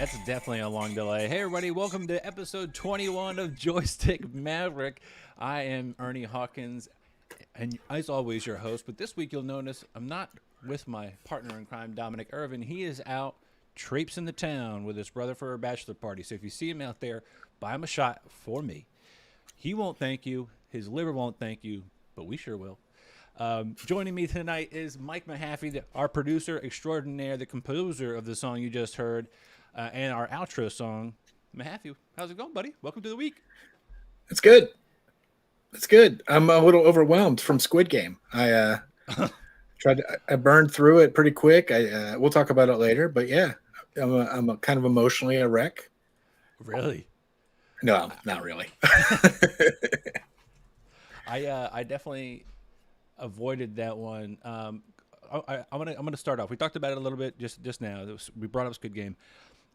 That's definitely a long delay. Hey, everybody, welcome to episode 21 of Joystick Maverick. I am Ernie Hawkins, and as always, your host. But this week, you'll notice I'm not with my partner in crime, Dominic Irvin. He is out traipsing the town with his brother for a bachelor party. So if you see him out there, buy him a shot for me. He won't thank you. His liver won't thank you, but we sure will. Joining me tonight is Mike Mahaffey, our producer extraordinaire, the composer of the song you just heard, and our outro song. Mahaffey, how's it going, buddy? Welcome to the week. It's good. It's good. I'm a little overwhelmed from Squid Game. I burned through it pretty quick. We'll talk about it later, but yeah, I'm a kind of emotionally a wreck. Really? No, not really. I definitely avoided that one. I'm gonna start off. We talked about it a little bit just now. We brought up Squid Game.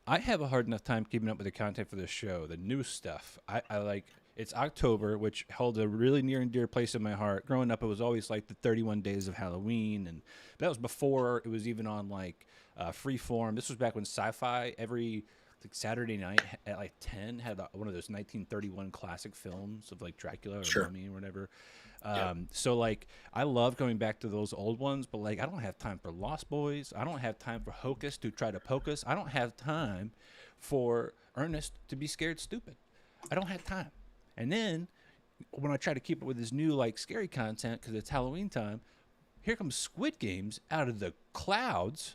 I have a hard enough time keeping up with the content for this show, the new stuff. I like. It's October, which held a really near and dear place in my heart. Growing up, it was always like the 31 Days of Halloween, and that was before it was even on like Freeform. This was back when Sci-Fi every Saturday night at like 10 had one of those 1931 classic films of like Dracula or Mummy or whatever. So like I love going back to those old ones, but like I don't have time for Lost Boys. I don't have time for Hocus to try to pocus. I don't have time for Ernest to be scared stupid. I don't have time. And then when I try to keep it with this new like scary content because it's Halloween time, here comes Squid Games out of the clouds.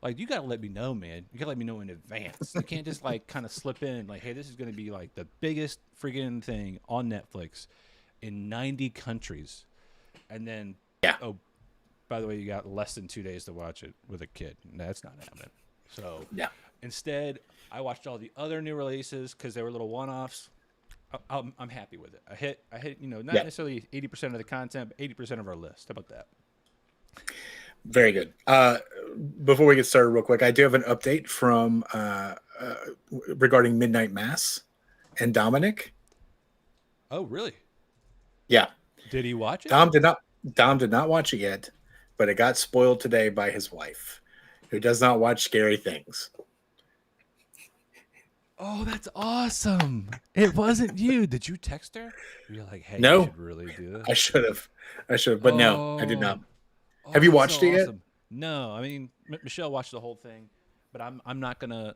Like, you got to let me know, man. You got to let me know in advance. You can't just, like, kind of slip in, like, hey, this is going to be, like, the biggest friggin' thing on Netflix in 90 countries. And then, oh, by the way, you got less than 2 days to watch it with a kid. That's not happening. So, instead, I watched all the other new releases because they were little one-offs. I'm happy with it. I hit, not necessarily 80% of the content, but 80% of our list. How about that? Very good. Before we get started real quick, I do have an update from regarding Midnight Mass and Dominic. Oh, really? Yeah. Did he watch it? Dom did not watch it yet, but it got spoiled today by his wife, who does not watch scary things. Oh, that's awesome. It wasn't you. Did you text her? You're like, hey, no, you should really do this. I should have, but no, I did not. Oh, have you watched it yet? No, I mean, Michelle watched the whole thing, but I'm not gonna,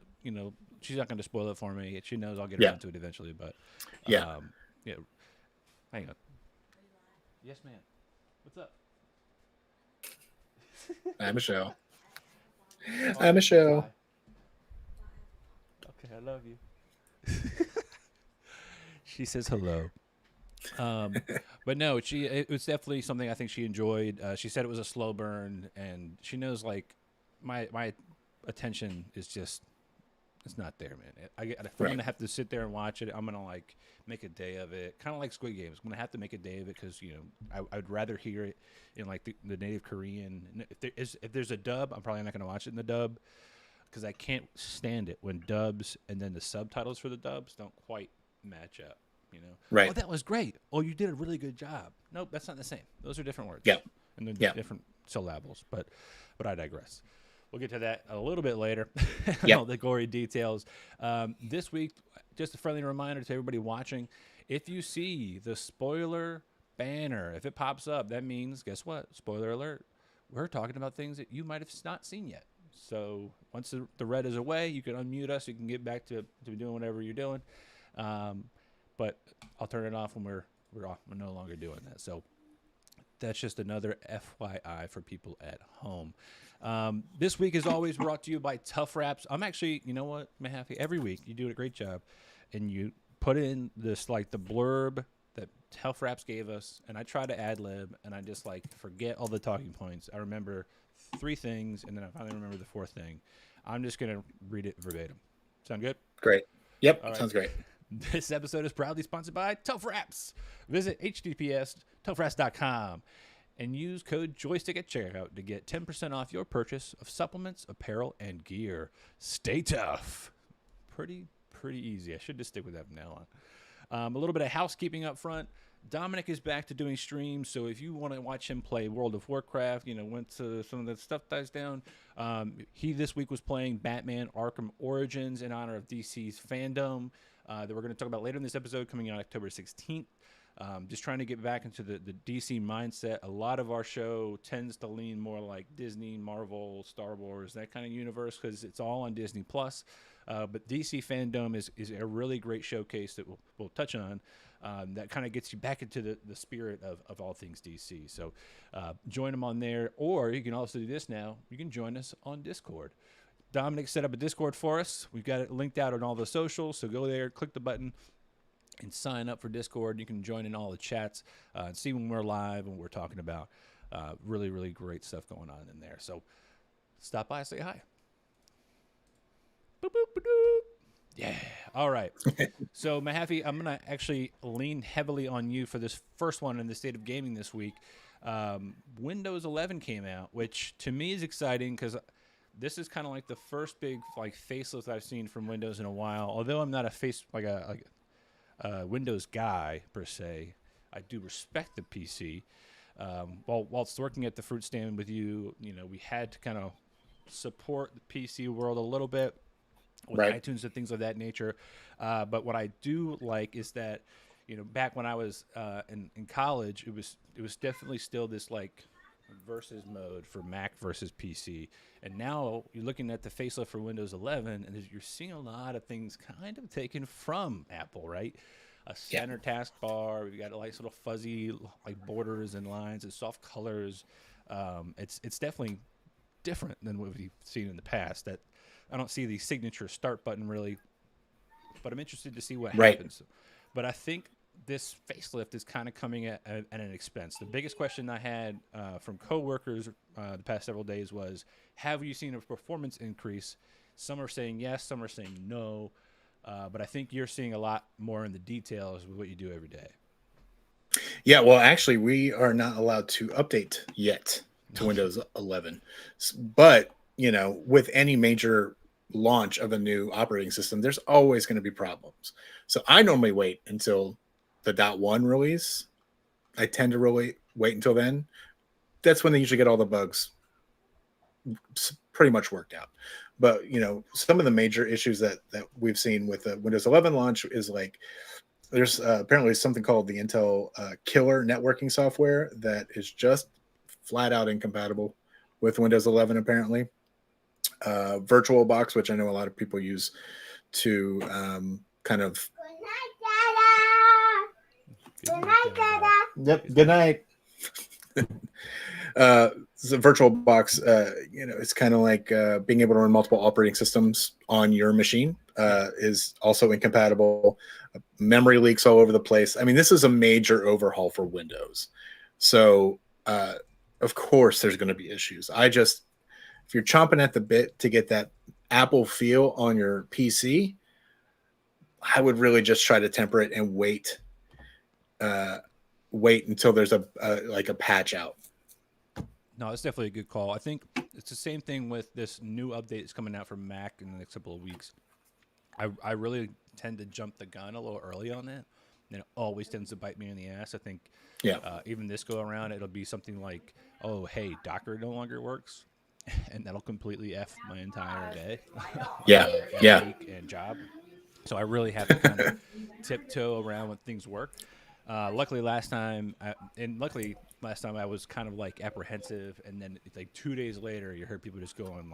she's not gonna spoil it for me. She knows I'll get around to it eventually, but hang on. Yes, ma'am. What's up? Hi, Michelle. Hi, Michelle. Okay, I love you. She says hello. But no, it was definitely something I think she enjoyed. She said it was a slow burn, and she knows like my attention is just it's not there, man. If I'm gonna have to sit there and watch it, I'm gonna like make a day of it, kind of like Squid Games. I'm gonna have to make a day of it because I'd rather hear it in like the native Korean. If there's a dub, I'm probably not gonna watch it in the dub because I can't stand it when dubs and then the subtitles for the dubs don't quite match up. Right. Oh, that was great. Oh, you did a really good job. Nope, that's not the same. Those are different words. Yeah. And they're different syllables. But I digress. We'll get to that a little bit later. All the gory details. This week, just a friendly reminder to everybody watching: if you see the spoiler banner, if it pops up, that means guess what? Spoiler alert. We're talking about things that you might have not seen yet. So once the red is away, you can unmute us. You can get back to doing whatever you're doing. But I'll turn it off when we're no longer doing that. So that's just another FYI for people at home. This week, as always, brought to you by Tough Wraps. I'm actually, you know what, Mahaffey, every week you do a great job, and you put in this like the blurb that Tough Wraps gave us, and I try to ad lib, and I just like forget all the talking points. I remember 3 things, and then I finally remember the 4th thing. I'm just gonna read it verbatim. Sound good? Great. Yep. All right. Sounds great. This episode is proudly sponsored by Tough Wraps. Visit https://toughwraps.com and use code joystick at checkout to get 10% off your purchase of supplements, apparel, and gear. Stay tough. Pretty easy. I should just stick with that from now on. A little bit of housekeeping up front. Dominic is back to doing streams, so if you want to watch him play World of Warcraft, once some of that stuff dies down, he this week was playing Batman Arkham Origins in honor of DC's Fandome that we're going to talk about later in this episode, coming out October 16th. Just trying to get back into the DC mindset. A lot of our show tends to lean more like Disney, Marvel, Star Wars, that kind of universe, because it's all on Disney Plus. But DC Fandome is a really great showcase that we'll touch on. That kind of gets you back into the spirit of all things DC. So join them on there, or you can also do this now. You can join us on Discord. Dominic set up a Discord for us. We've got it linked out on all the socials, so go there, click the button, and sign up for Discord. You can join in all the chats and see when we're live and what we're talking about. Really, really great stuff going on in there. So stop by, say hi. Boop, boop, boop, boop. Yeah. All right. So, Mahaffey, I'm going to actually lean heavily on you for this first one in the State of Gaming this week. Windows 11 came out, which to me is exciting because this is kind of like the first big facelift I've seen from Windows in a while. Although I'm not a Windows guy per se, I do respect the PC. Whilst working at the fruit stand with you, we had to kind of support the PC world a little bit with iTunes and things of that nature. But what I do like is that, back when I was in college, it was definitely still this versus mode for Mac versus PC. And now you're looking at the facelift for Windows 11, and you're seeing a lot of things kind of taken from Apple, right? A center taskbar, we've got little fuzzy borders and lines and soft colors. It's definitely different than what we've seen in the past. That I don't see the signature start button really, but I'm interested to see what happens. But I think this facelift is kind of coming at an expense. The biggest question I had from coworkers the past several days was, have you seen a performance increase? Some are saying yes, some are saying no. But I think you're seeing a lot more in the details with what you do every day. Yeah, well, actually, we are not allowed to update yet to Windows 11. But, with any major launch of a new operating system, there's always going to be problems. So I normally wait until the .1 release. I tend to really wait until then. That's when they usually get all the bugs pretty much worked out. But, some of the major issues that we've seen with the Windows 11 launch is there's apparently something called the Intel killer networking software that is just flat out incompatible with Windows 11, apparently. VirtualBox, which I know a lot of people use to kind of... Good night, Dada. Yep, good night. So VirtualBox, it's kind of like being able to run multiple operating systems on your machine is also incompatible. Memory leaks all over the place. I mean, this is a major overhaul for Windows. So, of course, there's going to be issues. If you're chomping at the bit to get that Apple feel on your PC, I would really just try to temper it and wait until there's a patch out. No, it's definitely a good call. I think it's the same thing with this new update that's coming out for Mac in the next couple of weeks. I really tend to jump the gun a little early on that, and it always tends to bite me in the ass. I think even this go around, it'll be something like, oh, hey, Docker no longer works, and that'll completely F my entire day. Week and job. So I really have to kind of tiptoe around when things work. Luckily last time I was kind of apprehensive, and then 2 days later you heard people just going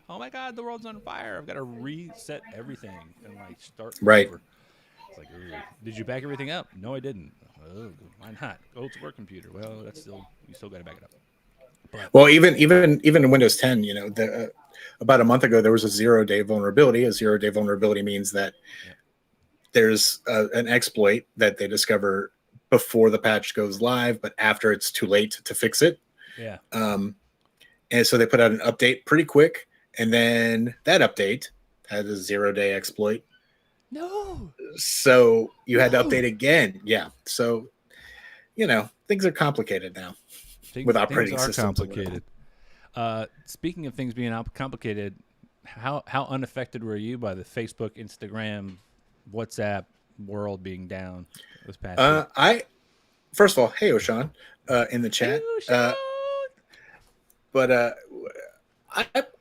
oh my God, the world's on fire, I've got to reset everything and start over. It's did you back everything up? No, I didn't. Oh, why not? Oh, it's a work computer. Well, you still got to back it up. But, well, even in Windows 10, about a month ago there was a 0-day vulnerability. A 0-day vulnerability means that there's an exploit that they discover before the patch goes live, but after it's too late to fix it. Yeah. And so they put out an update pretty quick, and then that update had a 0-day exploit. No. So you had to update again. Yeah. So, things are complicated now with operating systems. Complicated. Speaking of things being complicated, how unaffected were you by the Facebook, Instagram, WhatsApp world being down this past week? first of all, hey Oshan, in the chat. But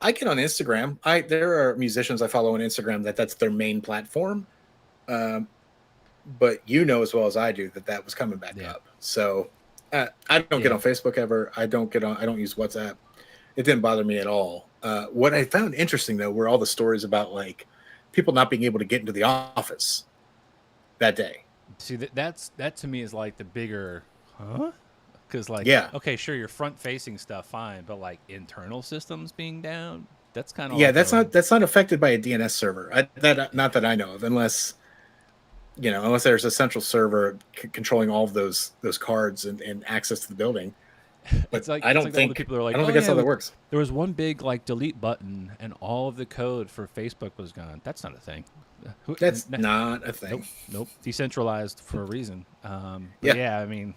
I get on Instagram. There are musicians I follow on Instagram that's their main platform. But you know as well as I do that was coming back up. So I don't get on Facebook ever. I don't use WhatsApp. It didn't bother me at all. What I found interesting though were all the stories about like people not being able to get into the office that day. See, that to me is like the bigger, huh? Because like, okay, sure, your front facing stuff, fine, but like internal systems being down, that's kind of that's not affected by a DNS server. Not that I know of, unless there's a central server controlling all of those cards and access to the building. But it's like, I don't think people are like, I don't think that's how that works. There was one big like delete button, and all of the code for Facebook was gone. That's not a thing. That's not a thing. Nope. Decentralized for a reason. Yeah, I mean,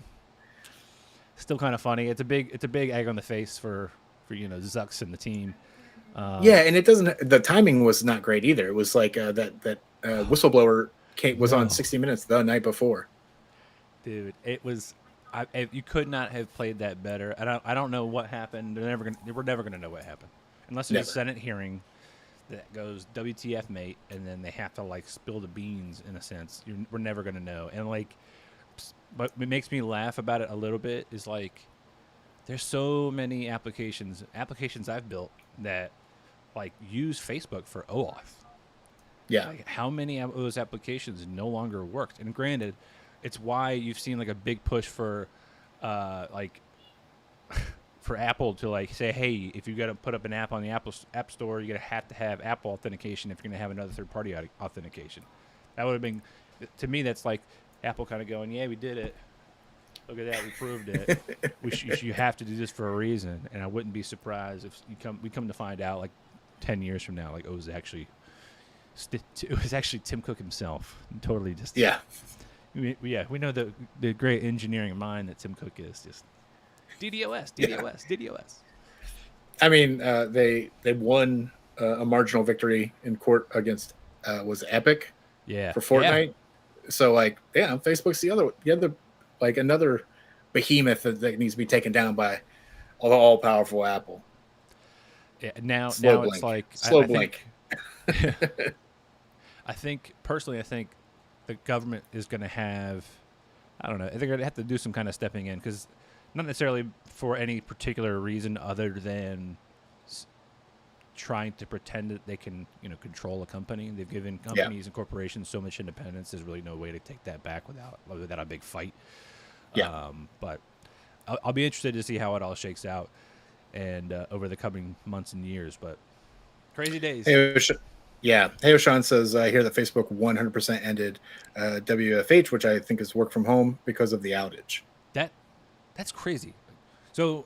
still kind of funny. It's a big egg on the face for Zucks and the team. And it doesn't. The timing was not great either. It was like that whistleblower was on 60 Minutes the night before. Dude, it was. You could not have played that better. I don't know what happened. We're never gonna know what happened unless there's a Senate hearing that goes WTF, mate, and then they have to like spill the beans in a sense. We're never gonna know. And like, what makes me laugh about it a little bit is like, there's so many applications I've built that like use Facebook for OAuth. Yeah. Like, how many of those applications no longer worked? And granted, it's why you've seen like a big push for for Apple to like say, hey, if you got to put up an app on the Apple App Store, you're gonna have to have Apple authentication if you're gonna have another third-party authentication. That would have been, to me, that's like Apple kind of going, yeah, we did it. Look at that, we proved it. You have to do this for a reason, and I wouldn't be surprised if we come to find out like 10 years from now, like it was actually Tim Cook himself. Totally just we know the great engineering mind that Tim Cook is. Just DDoS. I mean, they won a marginal victory in court against was Epic for Fortnite. Yeah. So like, Facebook's the other like another behemoth that needs to be taken down by all powerful Apple. Yeah, now it's like slow blink. I think the government is going to have, I don't know, they're going to have to do some kind of stepping in, because not necessarily for any particular reason other than trying to pretend that they can, control a company. They've given companies and corporations so much independence. There's really no way to take that back without a big fight. But I'll be interested to see how it all shakes out and over the coming months and years. But crazy days. Hey, Oshan says, I hear that Facebook 100% ended WFH, which I think is work from home because of the outage. That's crazy. So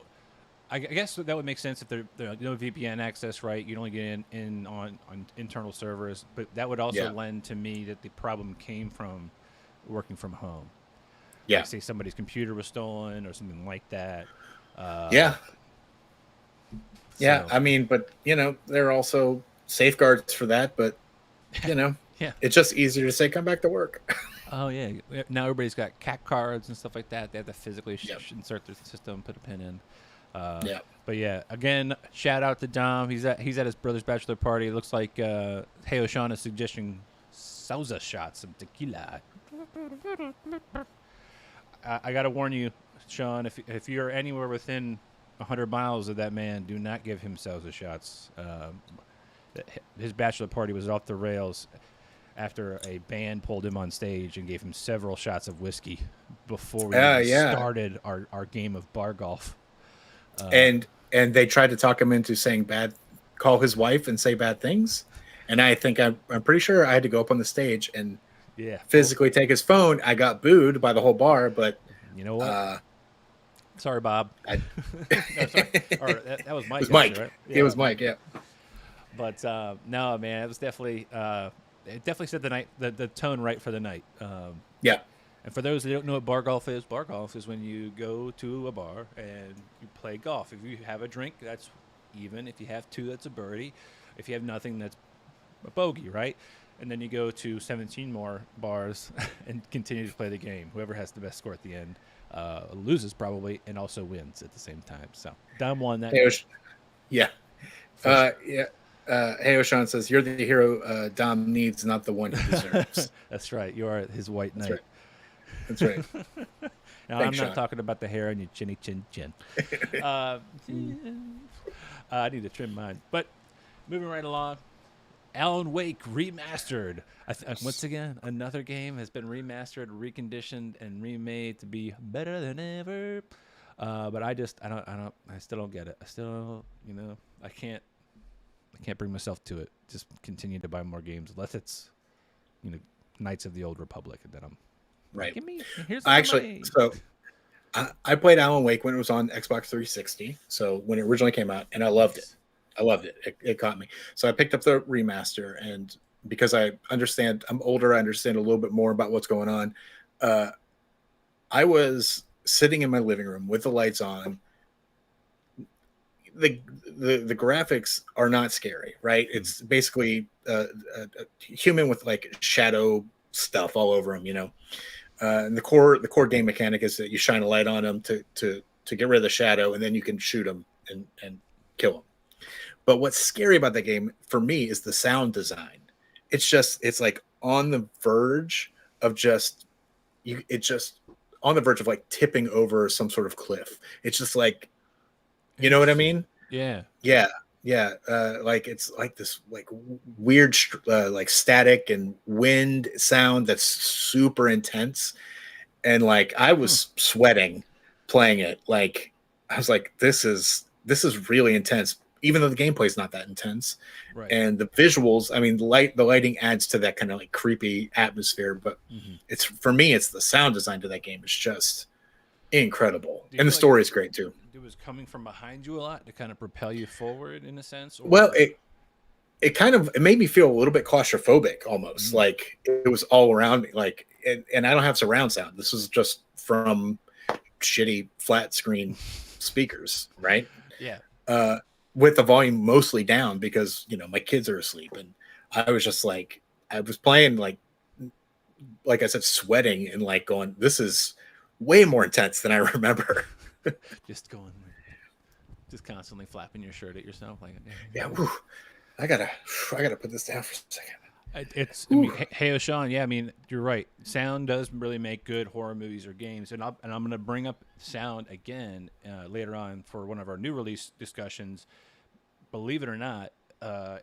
I guess that would make sense if there's no VPN access, right? You only get in on internal servers. But that would also lend to me that the problem came from working from home. Yeah. Like, say somebody's computer was stolen or something like that. I mean, but, there are also safeguards for that, but it's just easier to say come back to work. Oh yeah, now everybody's got CAC cards and stuff like that. They have to physically insert their system, put a pin in. But yeah, again, shout out to Dom. He's at his brother's bachelor party. It looks like Hey Oshan is suggesting salsa shots, some tequila. I gotta warn you, Sean, if you're anywhere within 100 miles of that man, do not give him salsa shots. His bachelor party was off the rails after a band pulled him on stage and gave him several shots of whiskey before we started our game of bar golf. And they tried to talk him into call his wife and say bad things. And I think I'm pretty sure I had to go up on the stage and physically take his phone. I got booed by the whole bar, but you know what? Sorry, Bob. No, sorry. That was Mike. It was Mike. Right? It was Mike. Yeah. But no, man, it was definitely it definitely set the tone right for the night. And for those that don't know what bar golf is when you go to a bar and you play golf. If you have a drink, that's even. If you have two, that's a birdie. If you have nothing, that's a bogey, right? And then you go to 17 more bars and continue to play the game. Whoever has the best score at the end loses probably, and also wins at the same time. So Dom won that. Hey, yeah. For sure. Yeah. Hey, O'Shawn says, you're the hero Dom needs, not the one he deserves. That's right. You are his white That's knight. right. That's right. Now, Thanks, I'm not Sean. talking about the hair on your chinny chin chin. I need to trim mine. But moving right along, Alan Wake Remastered. Once again, another game has been remastered, reconditioned, and remade to be better than ever. But I still don't get it. I still, I can't bring myself to it. Just continue to buy more games, unless it's, Knights of the Old Republic, and then I'm Right. give me. Here's Actually, so I played Alan Wake when it was on Xbox 360. So when it originally came out, and I loved it. I loved it. It caught me. So I picked up the remaster, and because I'm older, I understand a little bit more about what's going on. I was sitting in my living room with the lights on. The graphics are not scary, right? It's basically a human with like shadow stuff all over him, and the core game mechanic is that you shine a light on them to get rid of the shadow, and then you can shoot them and kill them. But what's scary about that game for me is the sound design. It's like on the verge of on the verge of like tipping over some sort of cliff. It's just like, you know what I mean? Yeah. Yeah. Yeah. Like it's like this like weird like static and wind sound that's super intense. And like I was sweating playing it. Like I was like, this is really intense, even though the gameplay is not that intense. Right. And the visuals, I mean, the lighting adds to that kind of like creepy atmosphere. But it's for me, it's the sound design to that game. It's just incredible, and the story is great too. It was coming from behind you a lot to kind of propel you forward in a sense. Or... Well, it made me feel a little bit claustrophobic almost. Like it was all around me. Like, and I don't have surround sound. This was just from shitty flat screen speakers, right? Yeah. With the volume mostly down because my kids are asleep, and I was just like, I was playing like I said, sweating and like going, this is way more intense than I remember. Just constantly flapping your shirt at yourself, like yeah. Whew, I gotta put this down for a second. I mean, hey, O'Shawn, yeah, I mean, you're right. Sound does really make good horror movies or games, and I'm going to bring up sound again later on for one of our new release discussions. Believe it or not,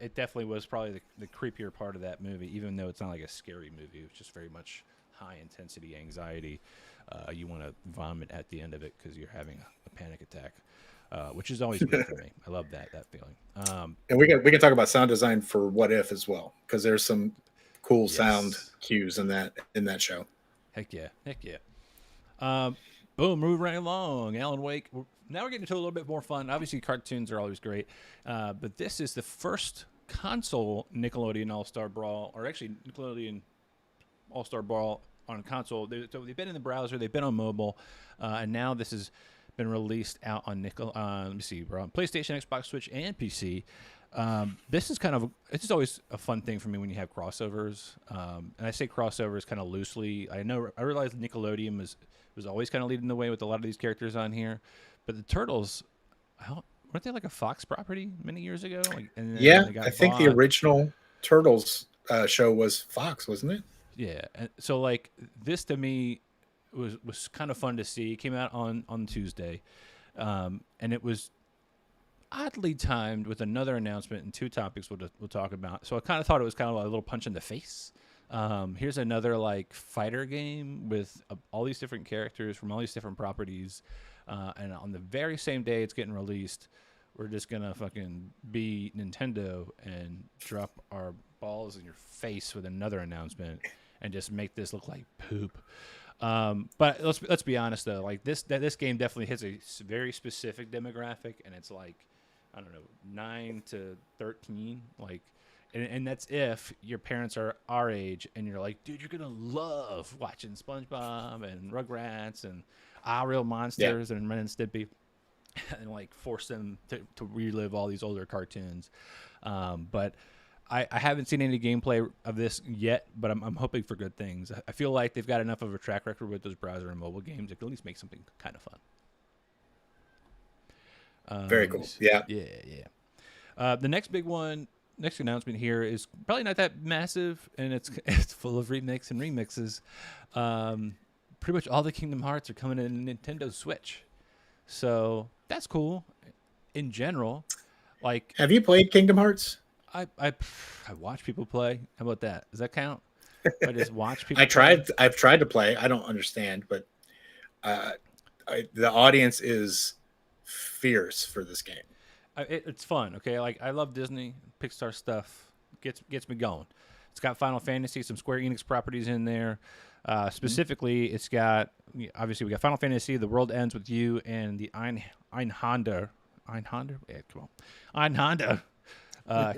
it definitely was probably the creepier part of that movie, even though it's not like a scary movie. It was just very much high intensity anxiety. You want to vomit at the end of it because you're having a panic attack, which is always good for me. I love that feeling. And we can talk about sound design for What If as well, because there's some cool sound cues in that show. Heck yeah. Boom, move right along. Alan Wake. Now we're getting to a little bit more fun. Obviously, cartoons are always great, but this is the first console Nickelodeon All-Star Brawl, or actually Nickelodeon All-Star Brawl on console. So they've been in the browser, they've been on mobile, and now this has been released out on let me see, we're on PlayStation, Xbox, Switch, and PC. This is it's always a fun thing for me when you have crossovers, and I say crossovers kind of loosely. I realize Nickelodeon was always kind of leading the way with a lot of these characters on here, but the Turtles, weren't they like a Fox property many years ago? I think the original Turtles show was Fox, wasn't it? Yeah, and so like this to me was kind of fun to see. It came out on Tuesday, and it was oddly timed with another announcement and two topics we'll talk about. So I kind of thought it was kind of like a little punch in the face. Here's another like fighter game with all these different characters from all these different properties, and on the very same day it's getting released, we're just gonna fucking be Nintendo and drop our balls in your face with another announcement and just make this look like poop. But let's be honest though, like this game definitely hits a very specific demographic, and it's like, I don't know, 9 to 13, like, and that's if your parents are our age and you're like, dude, you're gonna love watching SpongeBob and Rugrats and Real Monsters and Ren and Stimpy, and like force them to relive all these older cartoons. But I haven't seen any gameplay of this yet, but I'm hoping for good things. I feel like they've got enough of a track record with those browser and mobile games. They can at least make something kind of fun. Very cool. Yeah. Yeah. The next big one, next announcement here is probably not that massive, and it's full of remakes and remixes. Pretty much all the Kingdom Hearts are coming in Nintendo Switch, so that's cool. In general, like, have you played Kingdom Hearts? I watch people play. How about that? Does that count? I just watch people. I've tried to play. I don't understand, but the audience is fierce for this game. It's fun. Okay, like I love Disney, Pixar stuff. Gets me going. It's got Final Fantasy, some Square Enix properties in there. Specifically, it's got, obviously we got Final Fantasy, The World Ends With You, and the Einhander. Yeah, come on, Einhander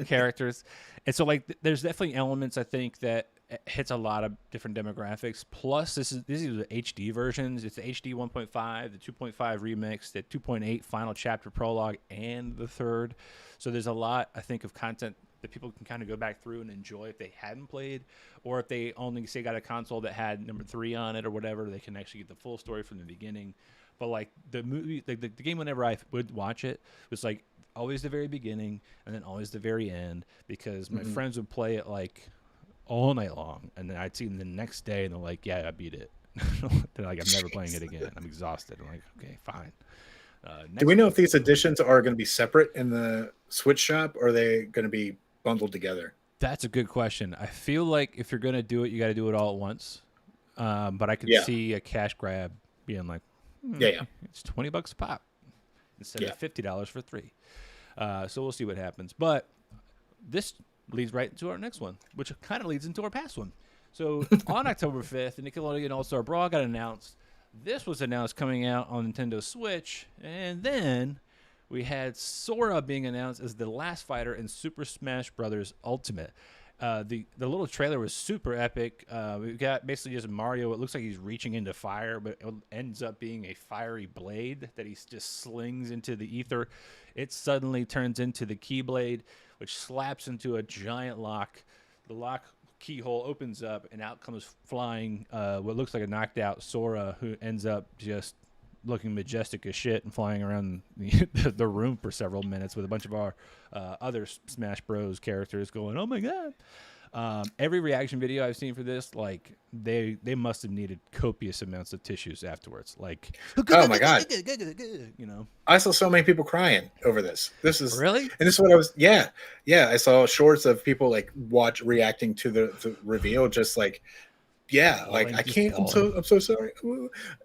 characters. And so, like, there's definitely elements, I think, that hits a lot of different demographics. Plus, these are the HD versions. It's the HD 1.5, the 2.5 remix, the 2.8 final chapter prologue, and the third. So there's a lot, I think, of content that people can kind of go back through and enjoy if they hadn't played, or if they only, say, got a console that had number 3 on it or whatever, they can actually get the full story from the beginning. But, like, the movie, the game, whenever I would watch it, was like always the very beginning and then always the very end, because my friends would play it like all night long, and then I'd see them the next day and they're like, yeah, I beat it. They're like, I'm never playing it again. I'm exhausted. I'm like, okay, fine. Do we know if these editions are going to be separate in the Switch shop, or are they going to be bundled together? That's a good question. I feel like if you're going to do it, you got to do it all at once. But I could see a cash grab being like, it's $20 a pop instead of $50 for 3. So we'll see what happens. But this leads right into our next one, which kind of leads into our past one. So on October 5th, the Nickelodeon All-Star Brawl got announced. This was announced coming out on Nintendo Switch, and then we had Sora being announced as the last fighter in Super Smash Bros. Ultimate. The little trailer was super epic. We've got basically just Mario. It looks like he's reaching into fire, but it ends up being a fiery blade that he just slings into the ether. It suddenly turns into the Keyblade, which slaps into a giant lock. The lock keyhole opens up, and out comes flying what looks like a knocked out Sora, who ends up just looking majestic as shit and flying around the room for several minutes with a bunch of our other Smash Bros. Characters going, oh my god. Every reaction video I've seen for this, like, they must have needed copious amounts of tissues afterwards. Like, oh my god, you know, I saw so many people crying over this. This is really, and this is what I was. Yeah. I saw shorts of people like reacting to the reveal, just like, like, I can't. I'm so sorry.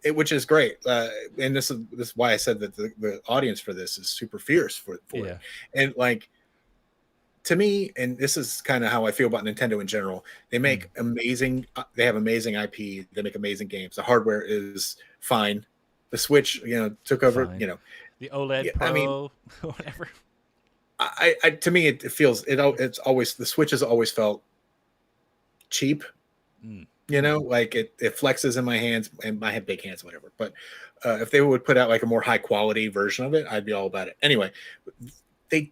Which is great, and this is why I said that the audience for this is super fierce for it. And, like, to me, and this is kind of how I feel about Nintendo in general. They make amazing. They have amazing IP. They make amazing games. The hardware is fine. The Switch, took over. Fine. The OLED Pro, I mean, whatever. I to me, it feels it's always, the Switch has always felt cheap. Like it flexes in my hands, and I have big hands, whatever. But if they would put out like a more high quality version of it, I'd be all about it. Anyway, they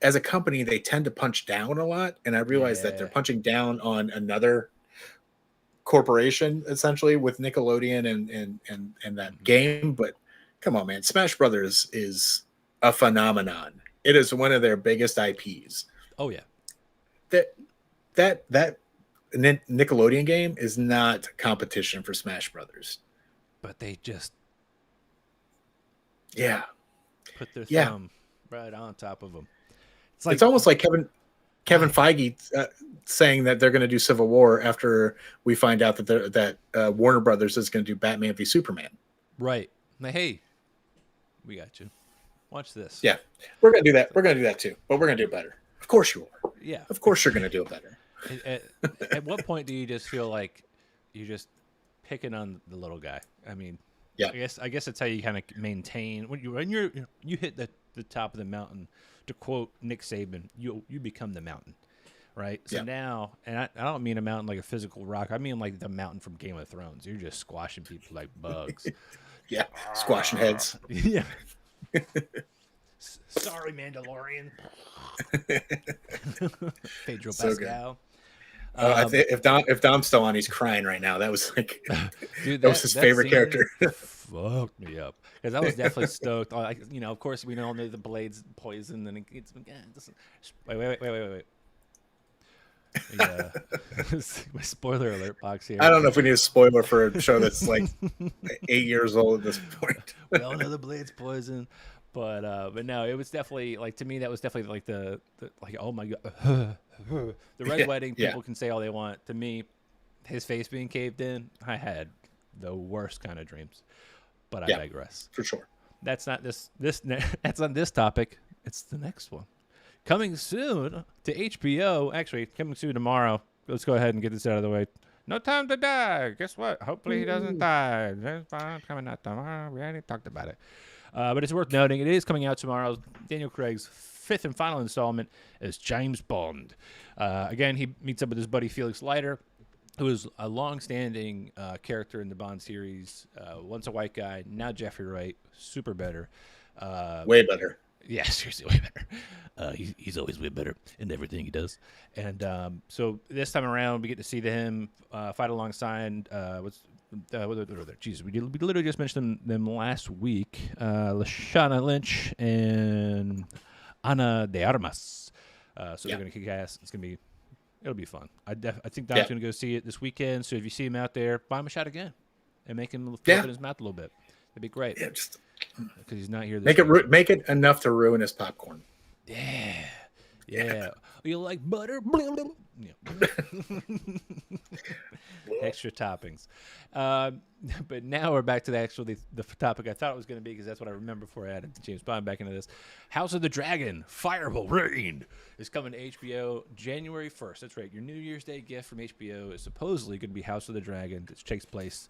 as a company, they tend to punch down a lot, and I realize that they're punching down on another corporation essentially with Nickelodeon and that game. But come on, man, Smash Brothers is a phenomenon. It is one of their biggest IPs. Oh yeah, that Nickelodeon game is not competition for Smash Brothers, but they just put their thumb right on top of them. It's almost like Kevin Feige saying that they're going to do Civil War after we find out that Warner Brothers is going to do Batman v Superman. Right. Like, hey, we got you. Watch this. Yeah, we're going to do that. We're going to do that too, but we're going to do it better. Of course you are. Yeah. Of course you're going to do it better. At what point do you just feel like you're just picking on the little guy? I mean, I guess that's how you kind of maintain when you hit the top of the mountain. To quote Nick Saban, you become the mountain, right? So now, and I don't mean a mountain like a physical rock. I mean like the mountain from Game of Thrones. You're just squashing people like bugs. Squashing heads. Yeah. Sorry, Mandalorian. Pedro So good. Pascal. If Dom's still on, he's crying right now. That was like, Dude, that was his that favorite scene character. fucked me up because I was definitely stoked. Of course, we all know the blade's poison, and it's wait. Yeah, my spoiler alert box here. I don't know if we need a spoiler for a show that's like 8 years old at this point. We all know the blade's poison, but no, it was definitely like, to me, that was definitely like the like, oh my god, the Red Wedding. People can say all they want. To me, his face being caved in, I had the worst kind of dreams. But I digress. For sure. That's not that's on this topic. It's the next one. Coming soon to HBO. Actually, coming soon tomorrow. Let's go ahead and get this out of the way. No Time to Die. Guess what? Hopefully he doesn't die. Coming out tomorrow. We already talked about it. But it's worth noting, it is coming out tomorrow. Daniel Craig's fifth and final installment as James Bond. Again, he meets up with his buddy Felix Leiter, who is a long-standing character in the Bond series. Once a white guy, now Jeffrey Wright. Super better. Way better. Yeah, seriously, way better. He's always way better in everything he does. And so this time around, we get to see him fight alongside Jesus, we literally just mentioned them last week. Lashana Lynch and Ana de Armas. So they're going to kick ass. It'll be fun. I think Dom's going to go see it this weekend. So if you see him out there, buy him a shot again and make him open his mouth a little bit. That'd be great. Yeah, just because he's not here. Make it enough to ruin his popcorn. Yeah. You like butter? Yeah. Extra toppings. But now we're back to the topic I thought it was going to be, because that's what I remember before I added James Bond back into this. House of the Dragon, Fire Will Reign is coming to HBO January 1st. That's right. Your New Year's Day gift from HBO is supposedly going to be House of the Dragon, which takes place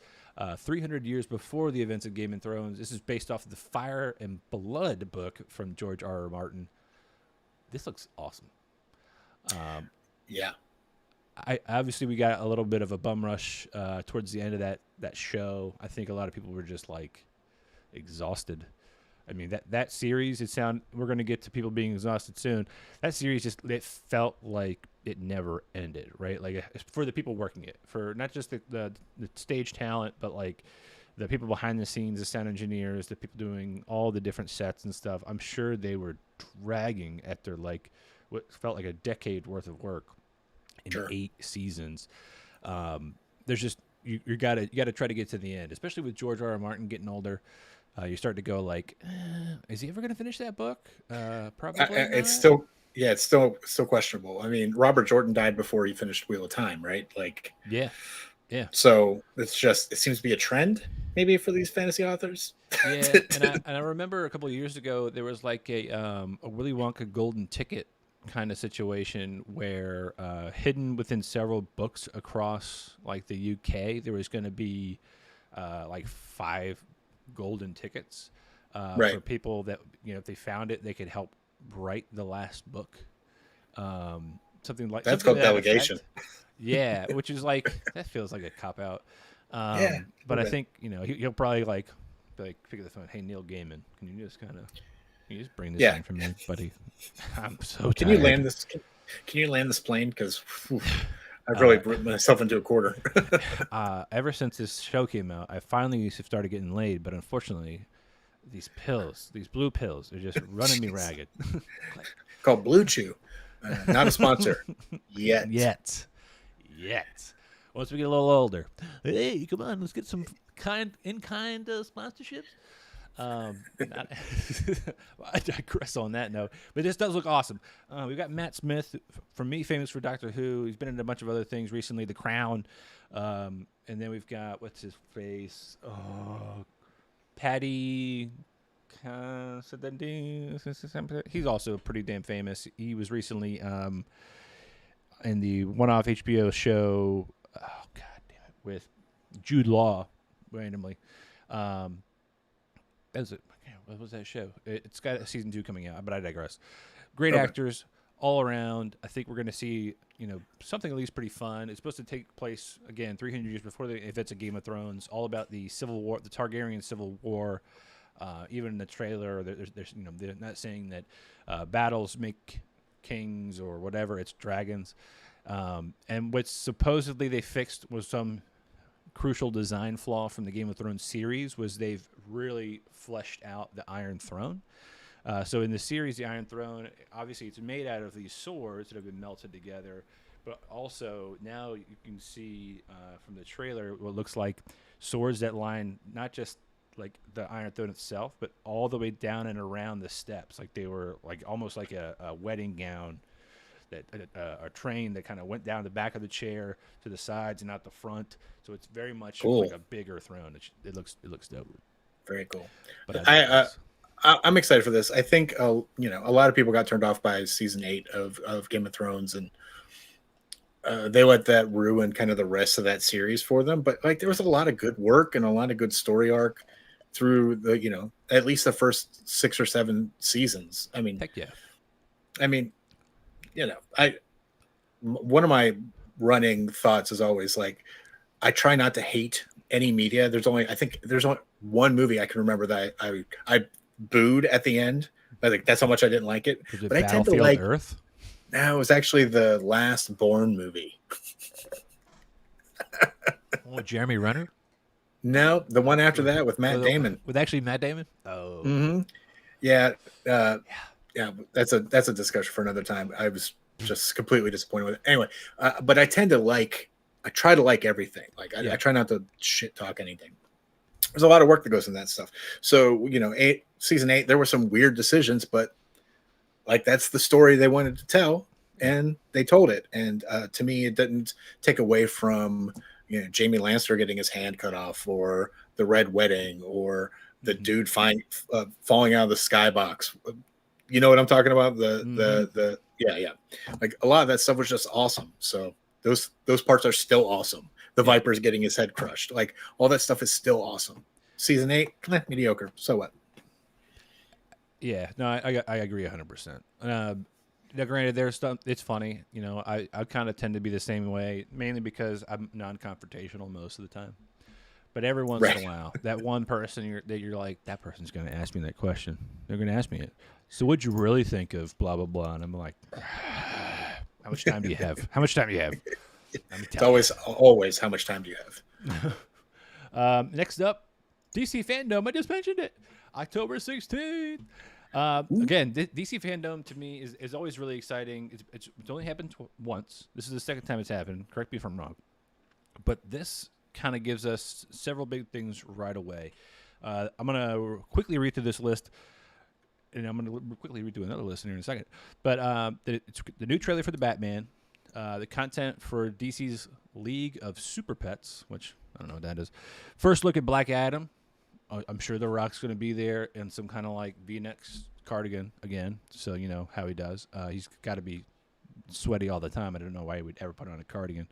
300 years before the events of Game of Thrones. This is based off of the Fire and Blood book from George R.R. Martin. This looks awesome. Obviously we got a little bit of a bum rush towards the end of that show. I think a lot of people were just like exhausted. I mean, that series, we're going to get to people being exhausted soon. That series it felt like it never ended, right? Like, for the people working it, for not just the stage talent, but like the people behind the scenes, the sound engineers, the people doing all the different sets and stuff. I'm sure they were dragging at their like what felt like a decade worth of work in 8 seasons. There's just you gotta try to get to the end, especially with George R.R. Martin getting older. You start to go like, is he ever gonna finish that book? Probably. It's still questionable. I mean, Robert Jordan died before he finished Wheel of Time, right? Like, yeah. So it seems to be a trend maybe for these fantasy authors. Yeah, and I remember a couple of years ago there was like a Willy Wonka golden ticket kind of situation where hidden within several books across like the UK, there was going to be like 5 golden tickets for people that, if they found it, they could help write the last book. Something like that's called delegation. Yeah, which is like, that feels like a cop out. But I think he'll probably like pick up the phone. Hey, Neil Gaiman, can you just bring this in for me, buddy? I'm so tired. Can you land this plane? Because I've really put myself into a quarter. Ever since this show came out, I finally started getting laid, but unfortunately, these blue pills, are just running me ragged. Called Blue Chew. Not a sponsor yet. Once we get a little older, hey, come on, let's get some in-kind sponsorships. I digress on that note, but this does look awesome. We've got Matt Smith, from me, famous for Doctor Who. He's been in a bunch of other things recently, The Crown, and then we've got what's his face, Paddy. He's also pretty damn famous. He was recently in the one-off HBO show. Oh god damn it, with Jude Law, randomly. What was that show? It's got a season 2 coming out, but I digress. Great actors all around. I think we're going to see, something at least pretty fun. It's supposed to take place again 300 years before the events of Game of Thrones. All about the Civil War, the Targaryen Civil War. Even in the trailer, there's they're not saying that battles make kings or whatever. It's dragons. And what supposedly they fixed was some crucial design flaw from the Game of Thrones series was they've really fleshed out the Iron Throne. So in the series, the Iron Throne, obviously it's made out of these swords that have been melted together, but also now you can see from the trailer what looks like swords that line not just like the Iron Throne itself, but all the way down and around the steps, like they were like almost like a wedding gown, that a train that kind of went down the back of the chair to the sides and out the front. So it's very much Cool. like a bigger throne. It looks dope. Very cool. But I'm excited for this. I think a lot of people got turned off by season 8 of Game of Thrones, and they let that ruin kind of the rest of that series for them. But like there was a lot of good work and a lot of good story arc through the at least the first 6 or 7 seasons. I mean, heck yeah. I mean, one of my running thoughts is always like I try not to hate any media. I think there's only one movie I can remember that I booed at the end. I think that's how much I didn't like it. Was it but I tend to Battlefield like Earth? No, it was actually the last Bourne movie. Oh, Jeremy Renner? No, the one after that with Matt Damon. With actually Matt Damon? Oh. Mm-hmm. Yeah. Yeah. That's a discussion for another time. I was just completely disappointed with it. Anyway, but I try to like everything. Like I try not to shit talk anything. There's a lot of work that goes in that stuff. So, season 8, there were some weird decisions, but like that's the story they wanted to tell, and they told it. And to me, it didn't take away from Jamie Lannister getting his hand cut off, or the Red Wedding, or the dude falling out of the skybox. You know what I'm talking about? The like a lot of that stuff was just awesome. So those parts are still awesome. The Viper's getting his head crushed. Like all that stuff is still awesome. Season 8, mediocre. So what? Yeah, no, I agree 100%. Now, granted, there's stuff. It's funny, I kind of tend to be the same way, mainly because I'm non-confrontational most of the time. But every once in a while, that one person that you're like, that person's going to ask me that question. They're going to ask me it. So, what'd you really think of blah blah blah? And I'm like, how much time do you have? How much time do you have? It's always how much time do you have? Next up, DC Fandome. I just mentioned it. October 16th. Again, DC Fandome to me is always really exciting. It's only happened once. This is the second time it's happened. Correct me if I'm wrong. But this kind of gives us several big things right away. I'm going to quickly read through this list, and I'm going to quickly read through another list here in a second. But it's the new trailer for the Batman, the content for DC's League of Super Pets, which I don't know what that is. First look at Black Adam. I'm sure The Rock's going to be there in some kind of like V-neck cardigan again, so you know how he does. He's got to be sweaty all the time. I don't know why he would ever put on a cardigan.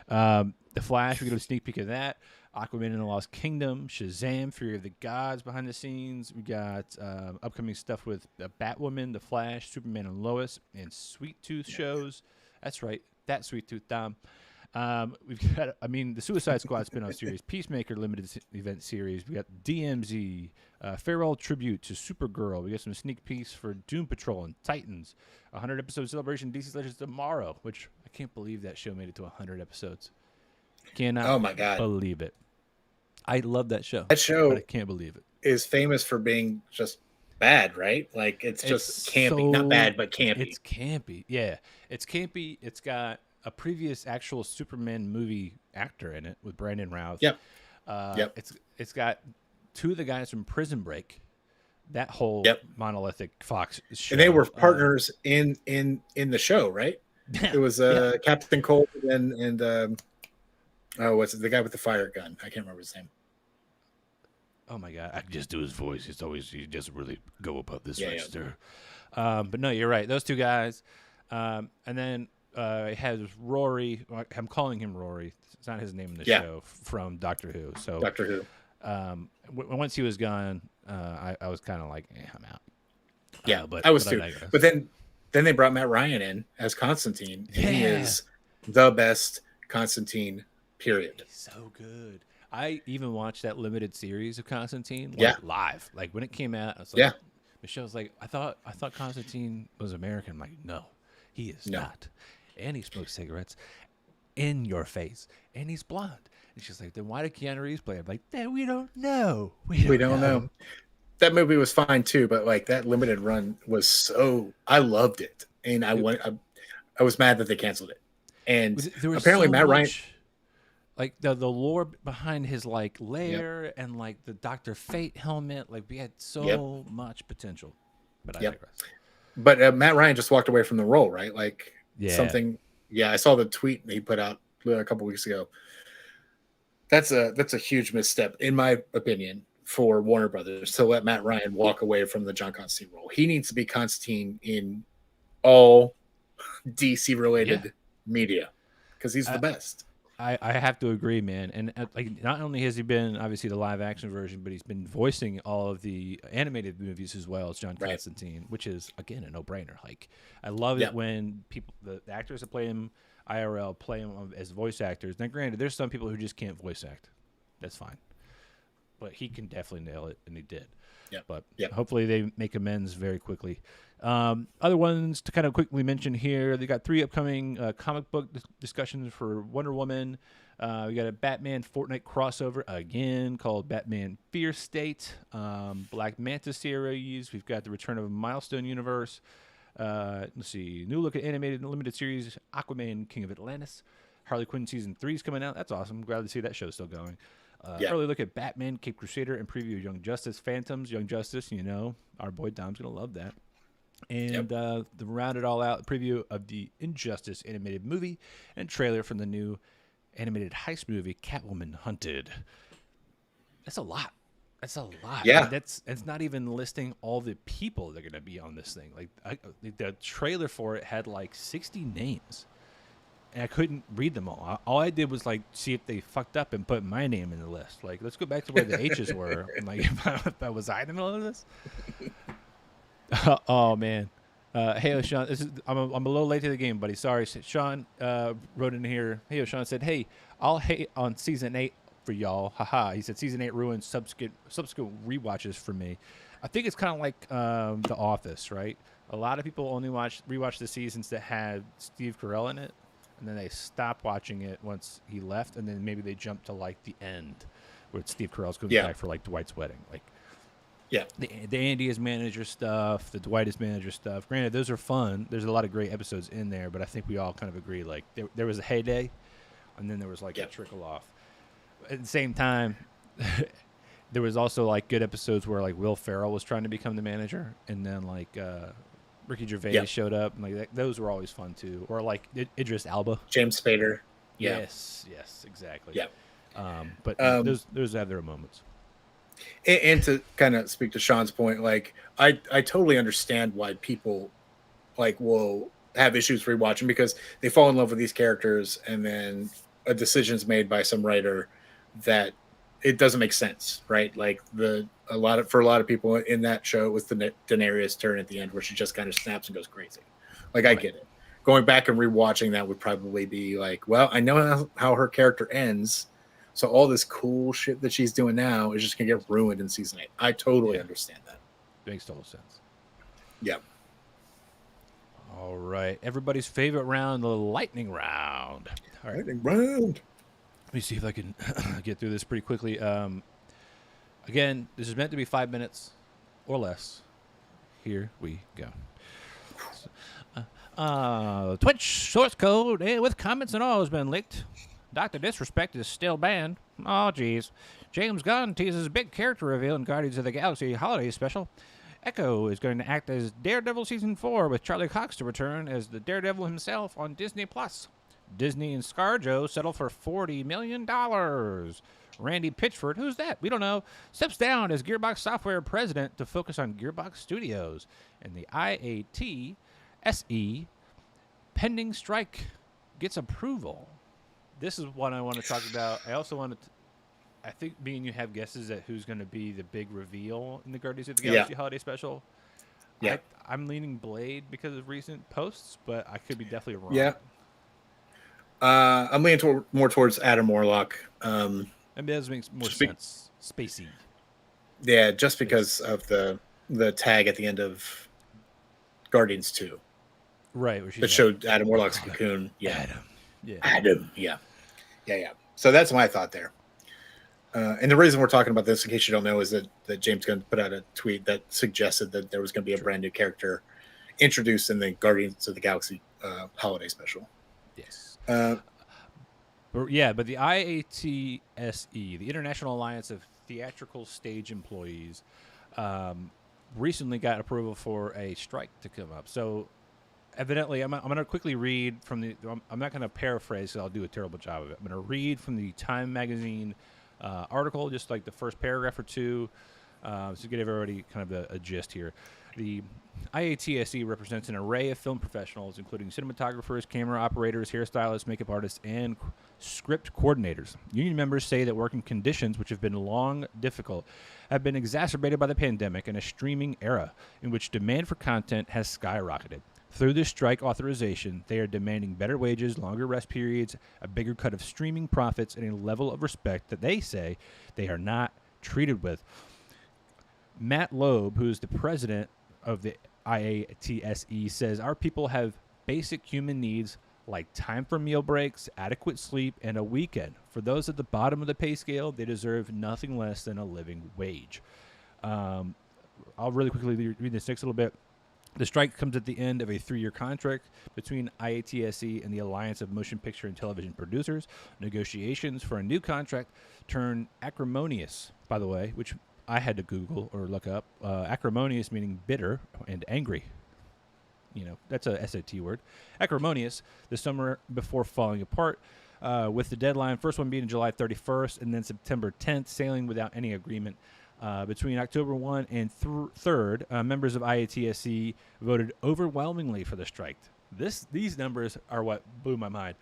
The Flash, we get a sneak peek of that. Aquaman and the Lost Kingdom, Shazam, Fury of the Gods behind the scenes. We got upcoming stuff with Batwoman, The Flash, Superman and Lois, and Sweet Tooth shows. That's right, that Sweet Tooth Dom. We've got, the Suicide Squad spin-off series, Peacemaker limited event series. We got DMZ, farewell tribute to Supergirl. We got some sneak peeks for Doom Patrol and Titans. 100 episode celebration, DC Legends tomorrow, which I can't believe that show made it to 100 episodes. Cannot oh my God. believe it. I love that show. That show but I can't believe it. Is famous for being just bad, right? Like it's just campy. Not bad, but campy. It's campy. Yeah. It's campy. It's got a previous actual Superman movie actor in it with Brandon Routh. Yep. It's got two of the guys from Prison Break. That whole monolithic Fox show. And they were partners in the show, right? It was Captain Cold and what's it? The guy with the fire gun. I can't remember his name. Oh my God! I can just do his voice. He doesn't really go above this register. But no, you're right. Those two guys, and then it has Rory. I'm calling him Rory. It's not his name in the show from Doctor Who. So Doctor Who. Once he was gone, I was kind of like, I'm out. Yeah, I was too. But then they brought Matt Ryan in as Constantine. And he is the best Constantine. Period. He's so good. I even watched that limited series of Constantine Yeah, live. Like when it came out, I was like, yeah, Michelle's like, I thought Constantine was American. I'm like, no, he is no, not. And he smokes cigarettes in your face, and he's blonde. And she's like, then why did Keanu Reeves play? I'm like, then we don't know. We we don't don't know. know. That movie was fine too, but like that limited run was so I loved it, and It, I was mad that they canceled it. And there was apparently so Matt Ryan, much like the lore behind his like yep, lair and like the Doctor Fate helmet. Like we had yep, so much potential, but I yep. digress. But Matt Ryan just walked away from the role, right? Like Yeah, something. Yeah, I saw the tweet he put out a couple weeks ago. That's a huge misstep, in my opinion, for Warner Brothers to let Matt Ryan walk away from the John Constantine role. He needs to be Constantine in all DC yeah. related media because he's the I, best. I have to agree, man. And like, not only has he been obviously the live action version, but he's been voicing all of the animated movies as well as John Right. Constantine, which is again a no brainer. Like, I love it Yep. when people, the actors that play him IRL, play him as voice actors. Now, granted, there's some people who just can't voice act. That's fine, but he can definitely nail it, and he did. Yep. But Yep. hopefully they make amends very quickly. Other ones to kind of quickly mention here, they got 3 upcoming comic book discussions for Wonder Woman. We got a Batman Fortnite crossover again called Batman Fear State. Black Manta series. We've got the return of a Milestone universe. Let's see, new look at animated and limited series Aquaman King of Atlantis. Harley Quinn season 3 is coming out. That's awesome. Glad to see that show still going. Yeah. Early look at Batman, Cape Crusader, and preview of Young Justice Phantoms. Young Justice, you know, our boy Dom's going to love that. And to round it all out, a preview of the Injustice animated movie and trailer from the new animated heist movie, Catwoman Hunted. That's a lot. That's a lot. Yeah. I mean, that's not even listing all the people that are going to be on this thing. Like the trailer for it had like 60 names. And I couldn't read them all. All I did was like see if they fucked up and put my name in the list. Like, let's go back to where the H's were. I'm like, was I in the middle of this? Oh man. Hey, Sean. I'm a little late to the game, buddy. Sorry. Sean wrote in here. Hey, Sean said, "Hey, I'll hate on season 8 for y'all. Haha." He said season 8 ruined subsequent rewatches for me. I think it's kind of like The Office, right? A lot of people only rewatch the seasons that had Steve Carell in it, and then they stopped watching it once he left, and then maybe they jump to like the end where Steve Carell's going back for like Dwight's wedding, like. Yeah. The Andy is manager stuff, the Dwight is manager stuff. Granted, those are fun. There's a lot of great episodes in there, but I think we all kind of agree like there was a heyday, and then there was like a trickle off. At the same time, there was also like good episodes where like Will Ferrell was trying to become the manager, and then like Ricky Gervais showed up, and like those were always fun too. Or like Idris Elba, James Spader. Yeah. Yes, exactly. Yeah. But those have their moments. And to kind of speak to Sean's point, like I totally understand why people like will have issues rewatching because they fall in love with these characters and then a decision's made by some writer that it doesn't make sense, right? Like for a lot of people in that show was the Daenerys turn at the end where she just kind of snaps and goes crazy. Like I get it. Going back and rewatching that would probably be like, well, I know how her character ends. So all this cool shit that she's doing now is just going to get ruined in season 8. I totally understand that. Makes total sense. Yeah. All right. Everybody's favorite round, the lightning round. All right. Lightning round. Let me see if I can get through this pretty quickly. Again, this is meant to be 5 minutes or less. Here we go. Twitch source code with comments and all has been leaked. Dr. Disrespect is still banned. Oh, geez. James Gunn teases big character reveal in Guardians of the Galaxy Holiday Special. Echo is going to act as Daredevil Season 4 with Charlie Cox to return as the Daredevil himself on Disney+. Disney and Scarjo settle for $40 million. Randy Pitchford, who's that? We don't know, steps down as Gearbox Software president to focus on Gearbox Studios. And the IATSE pending strike gets approval. This is what I want to talk about. I also want to, I think me and you have guesses at who's going to be the big reveal in the Guardians of the Galaxy Holiday Special. Yeah. I'm leaning Blade because of recent posts, but I could be definitely wrong. Yeah. I'm leaning more towards Adam Warlock. And that makes more Just be, sense. Spacey. yeah, just Space. because of the tag at the end of Guardians 2 Right, where she's that like, showed Adam Warlock's call me cocoon. Yeah, Adam. Yeah. Adam. Yeah, yeah. So that's my thought there. And the reason we're talking about this, in case you don't know, is that James Gunn put out a tweet that suggested that there was going to be a brand new character introduced in the Guardians of the Galaxy holiday special. Yes. Uh, But the IATSE, the International Alliance of Theatrical Stage Employees, recently got approval for a strike to come up. So evidently, I'm going to quickly read from the. I'm not going to paraphrase, because I'll do a terrible job of it. I'm going to read from the Time Magazine article, just like the first paragraph or two, to get everybody kind of a gist here. The IATSE represents an array of film professionals, including cinematographers, camera operators, hairstylists, makeup artists, and script coordinators. Union members say that working conditions, which have been long difficult, have been exacerbated by the pandemic and a streaming era in which demand for content has skyrocketed. Through this strike authorization, they are demanding better wages, longer rest periods, a bigger cut of streaming profits, and a level of respect that they say they are not treated with. Matt Loeb, who is the president of the IATSE, says our people have basic human needs like time for meal breaks, adequate sleep, and a weekend. For those at the bottom of the pay scale, they deserve nothing less than a living wage. I'll really quickly read this next little bit. The strike comes at the end of a 3-year contract between IATSE and the Alliance of Motion Picture and Television Producers. Negotiations for a new contract turn acrimonious, by the way, which I had to Google or look up. Acrimonious meaning bitter and angry. That's a SAT word. Acrimonious the summer before falling apart, with the deadline, first one being July 31st and then September 10th, sailing without any agreement. Between October 1 and 3rd, members of IATSE voted overwhelmingly for the strike. These numbers are what blew my mind.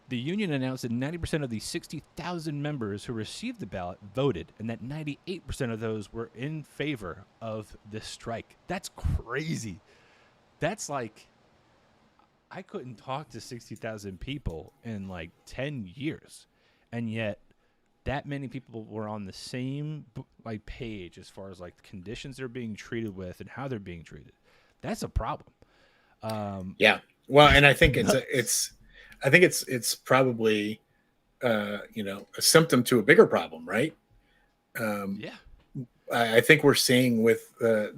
The union announced that 90% of the 60,000 members who received the ballot voted, and that 98% of those were in favor of this strike. That's crazy. That's like, I couldn't talk to 60,000 people in like 10 years, and yet that many people were on the same like page as far as like the conditions they're being treated with and how they're being treated. That's a problem. Yeah. Well, and I think it's probably a symptom to a bigger problem, right? Yeah. I think we're seeing with the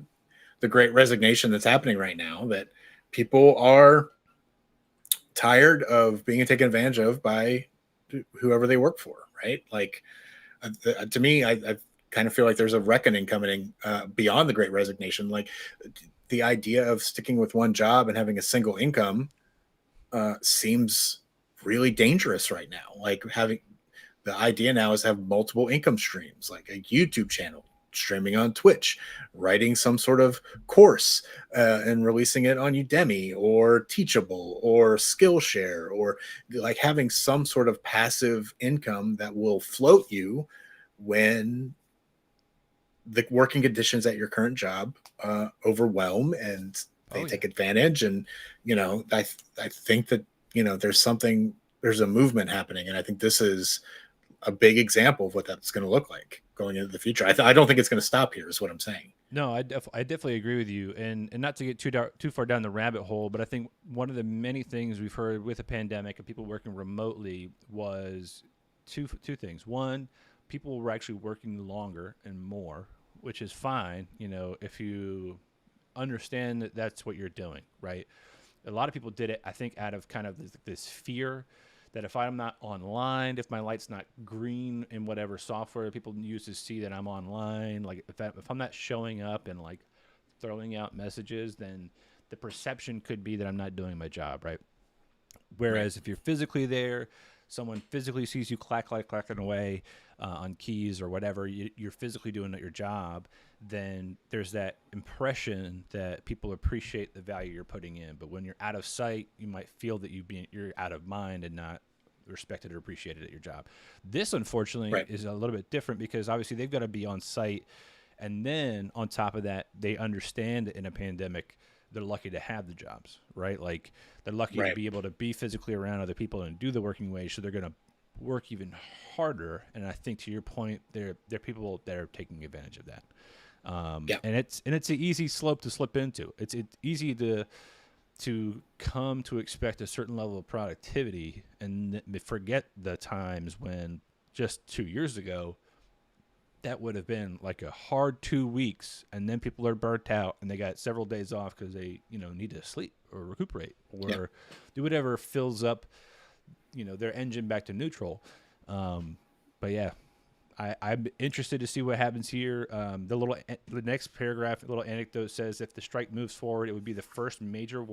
great resignation that's happening right now that people are tired of being taken advantage of by whoever they work for, right? Like, to me, I kind of feel like there's a reckoning coming beyond the great resignation. Like, the idea of sticking with one job and having a single income seems really dangerous right now. Like, having the idea now is to have multiple income streams, like a YouTube channel, streaming on Twitch, writing some sort of course and releasing it on Udemy or Teachable or Skillshare, or like having some sort of passive income that will float you when the working conditions at your current job overwhelm and they take advantage. And I think that there's a movement happening, and I think this is a big example of what that's going to look like going into the future. I don't think it's going to stop here, is what I'm saying. No, I definitely agree with you, and not to get too far down the rabbit hole, but I think one of the many things we've heard with the pandemic and people working remotely was two things. One, people were actually working longer and more, which is fine, if you understand that that's what you're doing, right? A lot of people did it, I think, out of kind of this fear that if I'm not online, if my light's not green in whatever software people use to see that I'm online, like if I'm not showing up and like throwing out messages, then the perception could be that I'm not doing my job, right? Whereas if you're physically there, someone physically sees you clacking away on keys or whatever, you're physically doing your job, then there's that impression that people appreciate the value you're putting in. But when you're out of sight, you might feel that you're out of mind and not respected or appreciated at your job. This, unfortunately, is a little bit different because obviously they've got to be on site. And then on top of that, they understand that in a pandemic, they're lucky to have the jobs, right? Like they're lucky to be able to be physically around other people and do the working wage. So they're going to work even harder. And I think to your point, there are people that are taking advantage of that. And it's an easy slope to slip into. It's easy to come to expect a certain level of productivity and forget the times when just 2 years ago that would have been like a hard 2 weeks, and then people are burnt out and they got several days off because they need to sleep or recuperate or do whatever fills up their engine back to neutral. But yeah, I'm interested to see what happens here. The next paragraph, little anecdote says if the strike moves forward, it would be the first major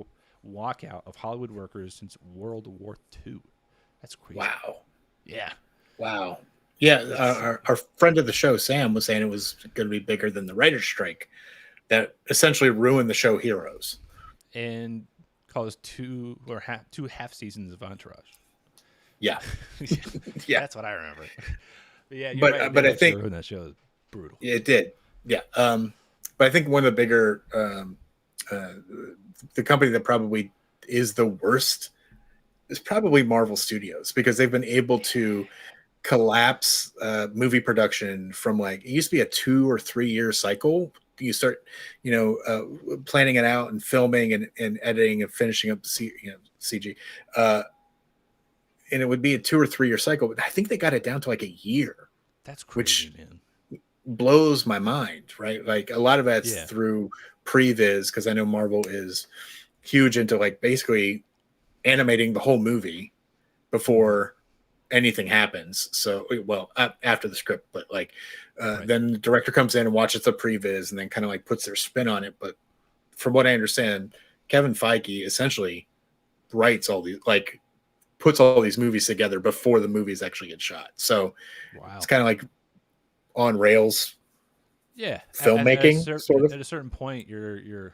walkout of Hollywood workers since World War II. That's crazy. Wow. Yeah. Wow. Yeah, our friend of the show, Sam, was saying it was going to be bigger than the writer's strike that essentially ruined the show Heroes. And caused two half seasons of Entourage. Yeah. Yeah. That's what I remember. But yeah, but I think that show is brutal. It did. Yeah. But I think one of the bigger, the company that probably is the worst is probably Marvel Studios, because they've been able to collapse movie production from like, it used to be a 2 or 3 year cycle. You start, planning it out and filming and editing and finishing up CG. And it would be a 2 or 3 year cycle. But I think they got it down to like a year. That's crazy, man. Blows my mind, right? Like a lot of that's through previs, because I know Marvel is huge into like basically animating the whole movie before anything happens. So, well, after the script, but like then the director comes in and watches the previs and then kind of like puts their spin on it. But from what I understand, Kevin Feige essentially writes all these, like puts all these movies together before the movies actually get shot. So it's kind of like on rails. Yeah. Filmmaking sort of. At a certain point, you're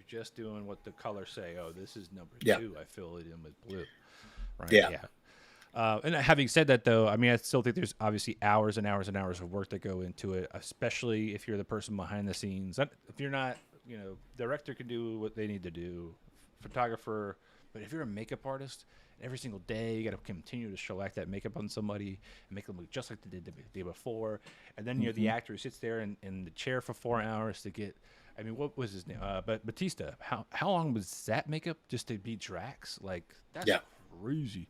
just doing what the colors say. Oh, this is number 2. I fill it in with blue. Right. Yeah. And having said that, though, I mean, I still think there's obviously hours and hours and hours of work that go into it, especially if you're the person behind the scenes. If you're not, director can do what they need to do, photographer, but if you're a makeup artist, every single day you got to continue to shellac that makeup on somebody and make them look just like they did the day before. And then you're the actor who sits there in the chair for 4 hours to get. I mean, what was his name? But Batista. How long was that makeup just to be Drax? Like that's crazy.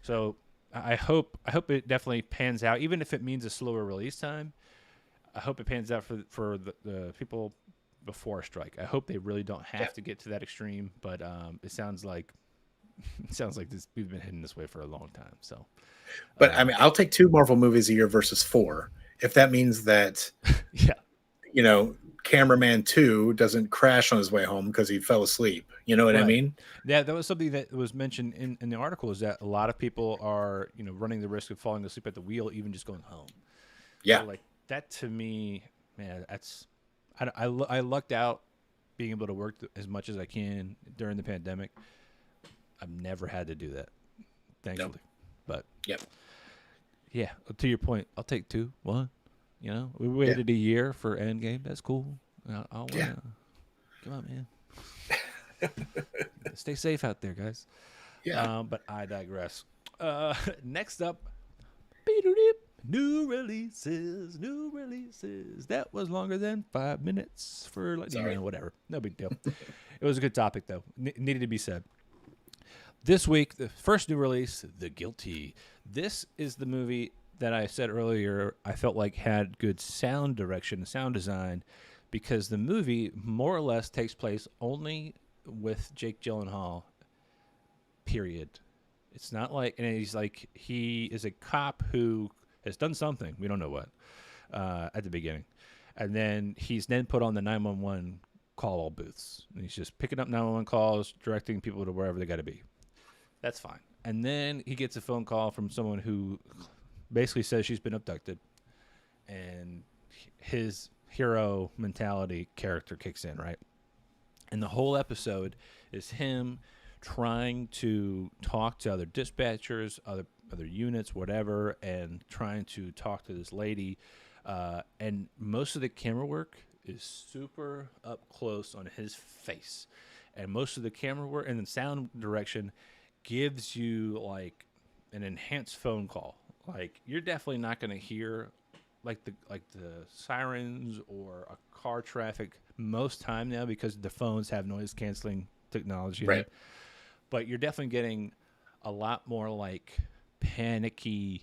So I hope it definitely pans out, even if it means a slower release time. I hope it pans out for the people before a strike. I hope they really don't have to get to that extreme, but it sounds like this. We've been heading this way for a long time. So, but I mean, I'll take 2 Marvel movies a year versus 4 if that means that. Cameraman 2 doesn't crash on his way home because he fell asleep. You know what I mean? Yeah, that was something that was mentioned in the article, is that a lot of people are, running the risk of falling asleep at the wheel, even just going home. Yeah. So, like that to me, man, I lucked out being able to work as much as I can during the pandemic. I've never had to do that, thankfully. But yeah, to your point, I'll take 2, 1. We waited a year for Endgame. That's cool. Come on, man. Stay safe out there, guys. Yeah. But I digress. Next up, new releases. That was longer than 5 minutes for whatever. No big deal. It was a good topic, though. Needed to be said. This week, the first new release, The Guilty. This is the movie that I said earlier I felt like had good sound direction, sound design, because the movie more or less takes place only with Jake Gyllenhaal, period. It's not like, and he is a cop who has done something, we don't know what, at the beginning. And then he's put on the 911 call booths. And he's just picking up 911 calls, directing people to wherever they got to be. That's fine. And then he gets a phone call from someone who basically says she's been abducted, and his hero mentality character kicks in, right? And the whole episode is him trying to talk to other dispatchers, other units, whatever, and trying to talk to this lady. And most of the camera work is super up close on his face, and most of the camera work and the sound direction gives you like an enhanced phone call. Like you're definitely not going to hear the sirens or a car traffic most time now because the phones have noise canceling technology in Right. it. But you're definitely getting a lot more like panicky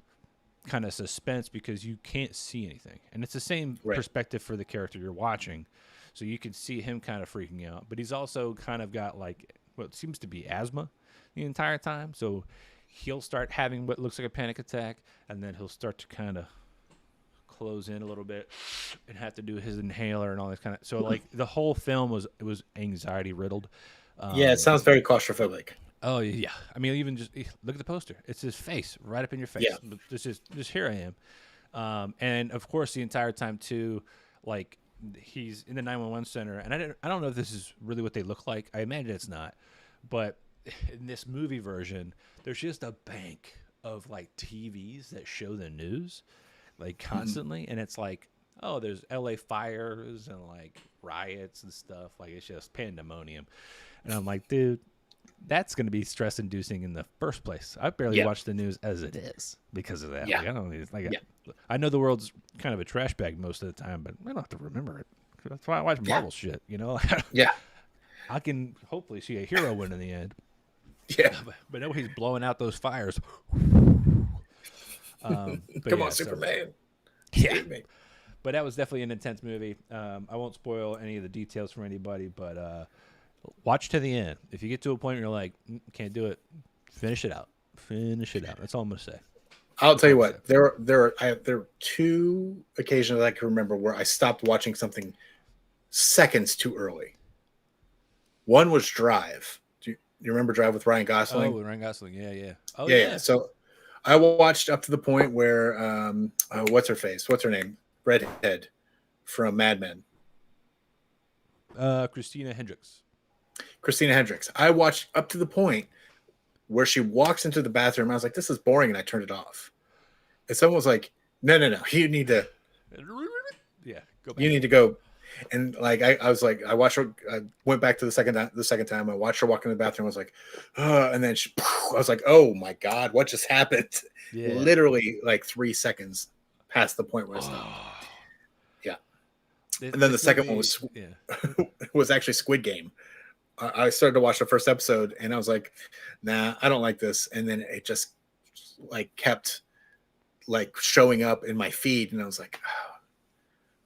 kind of suspense because you can't see anything. And it's the same Right. perspective for the character you're watching. So you can see him kind of freaking out, but he's also kind of got like what seems to be asthma the entire time. So he'll start having what looks like a panic attack, and then he'll start to kind of close in a little bit and have to do his inhaler and all this kind of. So like the whole film was anxiety riddled. Yeah, it sounds very claustrophobic. Oh yeah, I mean even just look at the poster. It's his face right up in your face. Yeah. Just here I am, and of course the entire time too, like he's in the 911 center, and I don't know if this is really what they look like. I imagine it's not, but in this movie version, there's just a bank of like TVs that show the news, like constantly, and it's like, oh, there's LA fires and like riots and stuff. Like it's just pandemonium, and I'm like, dude, that's going to be stress inducing in the first place. I barely watch the news as it is because of that. Yeah. Like, I don't I know the world's kind of a trash bag most of the time, but I don't have to remember it. That's why I watch Marvel shit, you know? Yeah. I can hopefully see a hero win in the end. Yeah. But nobody's blowing out those fires. Come on, Superman. Yeah. But that was definitely an intense movie. I won't spoil any of the details from anybody, but watch to the end. If you get to a point where you're like, can't do it, finish it out. Finish it out. That's all I'm going to say. I'll tell you what. There are two occasions I can remember where I stopped watching something seconds too early. One was Drive. Do you remember Drive with Ryan Gosling? Oh, with Ryan Gosling. Yeah. Oh, yeah. So I watched up to the point where what's her face? What's her name? Redhead from Mad Men. Christina Hendricks. I watched up to the point where she walks into the bathroom. I was like, this is boring, and I turned it off. And someone was like, no, you need to Go back. You need to go. And like I was like, I watched her. I went back to the second time. I watched her walk in the bathroom. I was like, and then I was like, oh my god, what just happened? Yeah. Literally like 3 seconds past the point where I stopped. Yeah. And then the second one was was actually Squid Game. I started to watch the first episode, and I was like, nah, I don't like this. And then it just like kept like showing up in my feed, and I was like, oh,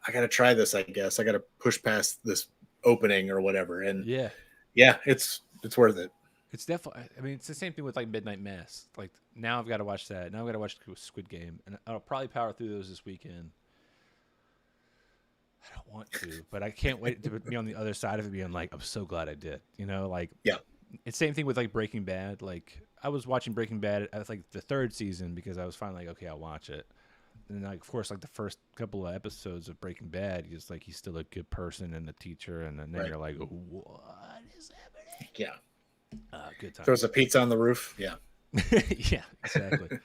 I got to try this. I guess I got to push past this opening or whatever. And yeah, it's worth it. It's definitely. I mean, it's the same thing with like Midnight Mass. Like now I've got to watch that. Now I've got to watch Squid Game, and I'll probably power through those this weekend. I don't want to, but I can't wait to be on the other side of it, being like, I'm so glad I did. You know, like it's same thing with like Breaking Bad. Like I was watching Breaking Bad at like the third season because I was finally like, okay, I'll watch it. And like, of course, like the first couple of episodes of Breaking Bad, he's like, he's still a good person and a teacher, and then you're like, what is happening? Yeah. Good time. Throws a pizza on the roof. Yeah. Yeah, exactly.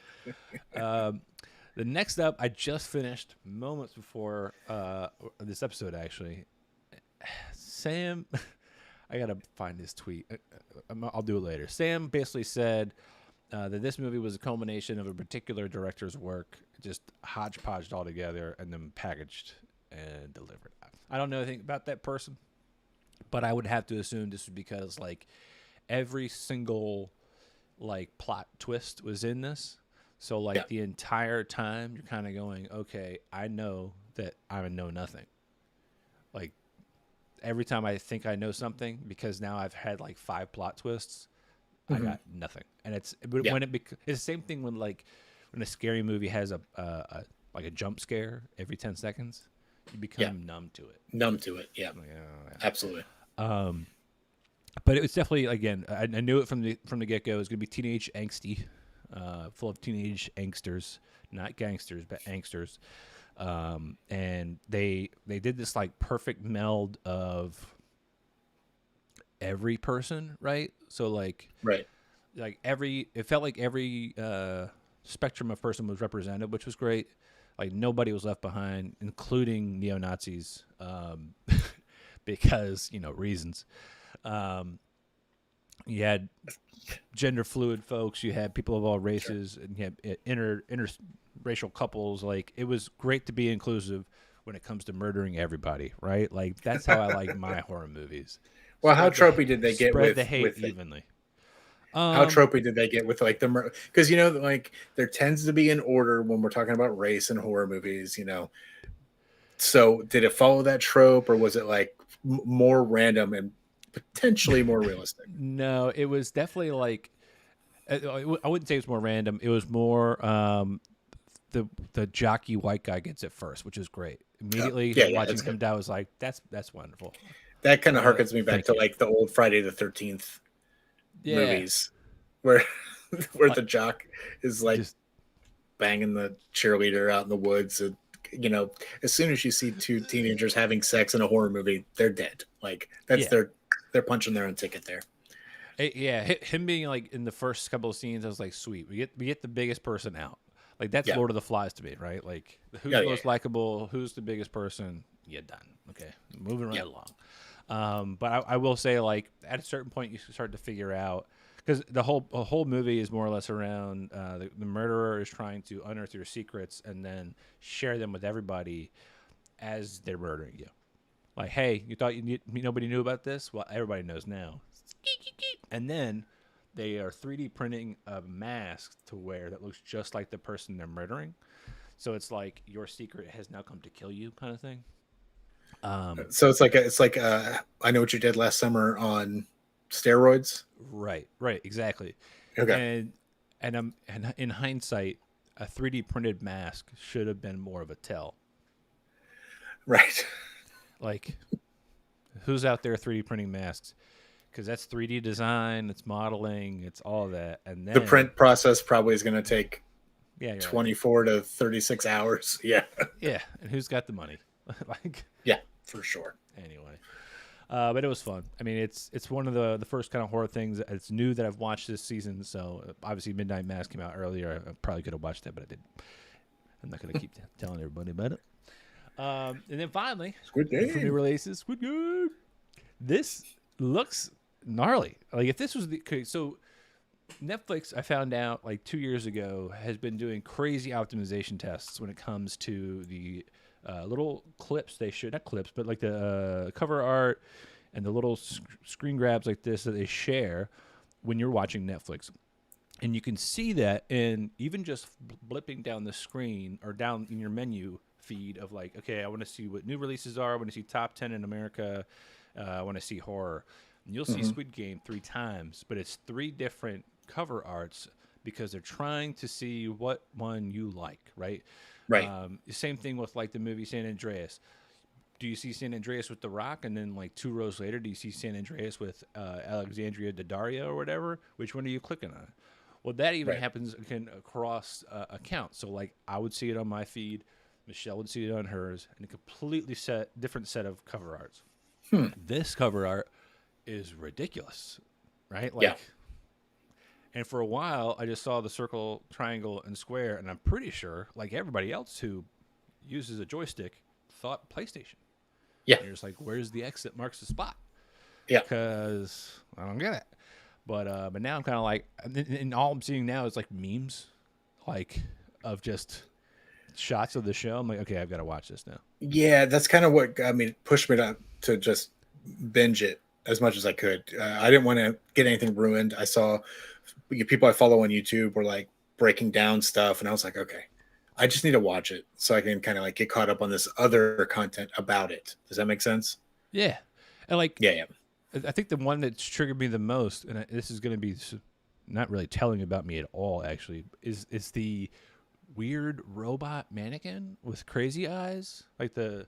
The next up, I just finished moments before this episode, actually. Sam, I got to find this tweet. I'll do it later. Sam basically said that this movie was a culmination of a particular director's work, just hodgepodged all together and then packaged and delivered. I don't know anything about that person, but I would have to assume this was because, like, every single, like, plot twist was in this. So, like, the entire time, you're kind of going, okay, I know that I know nothing. Like, every time I think I know something, because now I've had, like, 5 plot twists, I got nothing. And it's when it's the same thing when, like, when a scary movie has a jump scare every 10 seconds, you become numb to it. Yeah. Like, Absolutely. But it was definitely, again, I knew it from the get-go. It was going to be teenage angsty. Full of teenage angsters, not gangsters, but angsters. And they did this like perfect meld of every person, right? So like it felt like every spectrum of person was represented, which was great. Like nobody was left behind, including neo-Nazis, because reasons. You had gender fluid folks, you had people of all races, and you had interracial couples. Like, it was great to be inclusive when it comes to murdering everybody, right? Like, that's how I like my horror movies. Well, how tropey did they get Spread the with hate evenly. how tropey did they get with like the because like there tends to be an order when we're talking about race and horror movies, So did it follow that trope, or was it like more random and potentially more realistic? No, it was definitely like I wouldn't say it was more random. It was more the jockey white guy gets it first, which is great. Immediately watching him die was like, that's wonderful. That kind of harkens me back to like the old Friday the 13th movies where the jock is like just banging the cheerleader out in the woods. And, as soon as you see two teenagers having sex in a horror movie, they're dead. Like that's they're punching their own ticket there. Yeah, him being like in the first couple of scenes, I was like, sweet. We get the biggest person out. Like that's Lord of the Flies to me, right? Like who's the most likable, who's the biggest person? Yeah, done. Okay, moving right along. But I will say, like at a certain point, you start to figure out because the whole movie is more or less around the murderer is trying to unearth your secrets and then share them with everybody as they're murdering you. Like, hey, you thought nobody knew about this? Well, everybody knows now. And then they are 3D printing a mask to wear that looks just like the person they're murdering. So it's like your secret has now come to kill you, kind of thing. So it's like I Know What You Did Last Summer on steroids. Right, exactly. Okay. And in hindsight, a 3D printed mask should have been more of a tell. Right. Like, who's out there 3D printing masks? Because that's 3D design, it's modeling, it's all that. And then the print process probably is going to take 24 to 36 hours. Yeah. Yeah. And who's got the money? Yeah, for sure. Anyway. But it was fun. I mean, it's one of the first kind of horror things that's new that I've watched this season. So obviously Midnight Mass came out earlier. I probably could have watched that, but I didn't. I'm not going to keep telling everybody about it. And then finally, Squid Game. For new releases, Squid Game. This looks gnarly. Like if this was so Netflix, I found out like 2 years ago, has been doing crazy optimization tests when it comes to the little clips not clips, but like the cover art and the little screen grabs like this that they share when you're watching Netflix. And you can see that in even just blipping down the screen or down in your menu feed of like, okay, I want to see what new releases are. I want to see top 10 in America. I want to see horror. And you'll see Squid Game 3 times, but it's 3 different cover arts because they're trying to see what one you like, right? Right. Same thing with like the movie San Andreas. Do you see San Andreas with The Rock, and then like 2 rows later, do you see San Andreas with Alexandria Daddario or whatever? Which one are you clicking on? Well, that even happens across accounts. So like I would see it on my feed, Michelle would see it on hers, and a completely different set of cover arts. This cover art is ridiculous, right? Like, and for a while, I just saw the circle, triangle, and square, and I'm pretty sure, like everybody else who uses a joystick, thought PlayStation. Yeah. And you're just like, where's the X that marks the spot? Yeah. Because I don't get it. But now I'm kind of like, and all I'm seeing now is like memes, like of just shots of the show. I'm like, okay, I've got to watch this now. Yeah, that's kind of what pushed me to just binge it as much as I could. I didn't want to get anything ruined. I saw people I follow on YouTube were like breaking down stuff, and I was like, okay, I just need to watch it so I can kind of like get caught up on this other content about it. Does that make sense? Yeah, and like yeah. I think the one that's triggered me the most, and this is going to be not really telling about me at all, actually, is the weird robot mannequin with crazy eyes, like the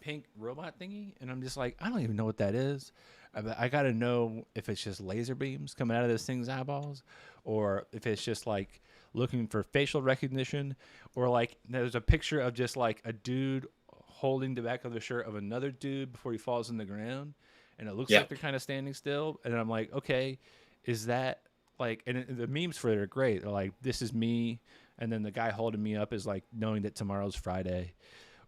pink robot thingy, and I'm just like, I don't even know what that is. I got to know if it's just laser beams coming out of this thing's eyeballs, or if it's just like looking for facial recognition, or like there's a picture of just like a dude holding the back of the shirt of another dude before he falls in the ground, and it looks like they're kind of standing still, and I'm like, okay, is that like, and the memes for it are great. They're like, this is me, and then the guy holding me up is like knowing that tomorrow's Friday,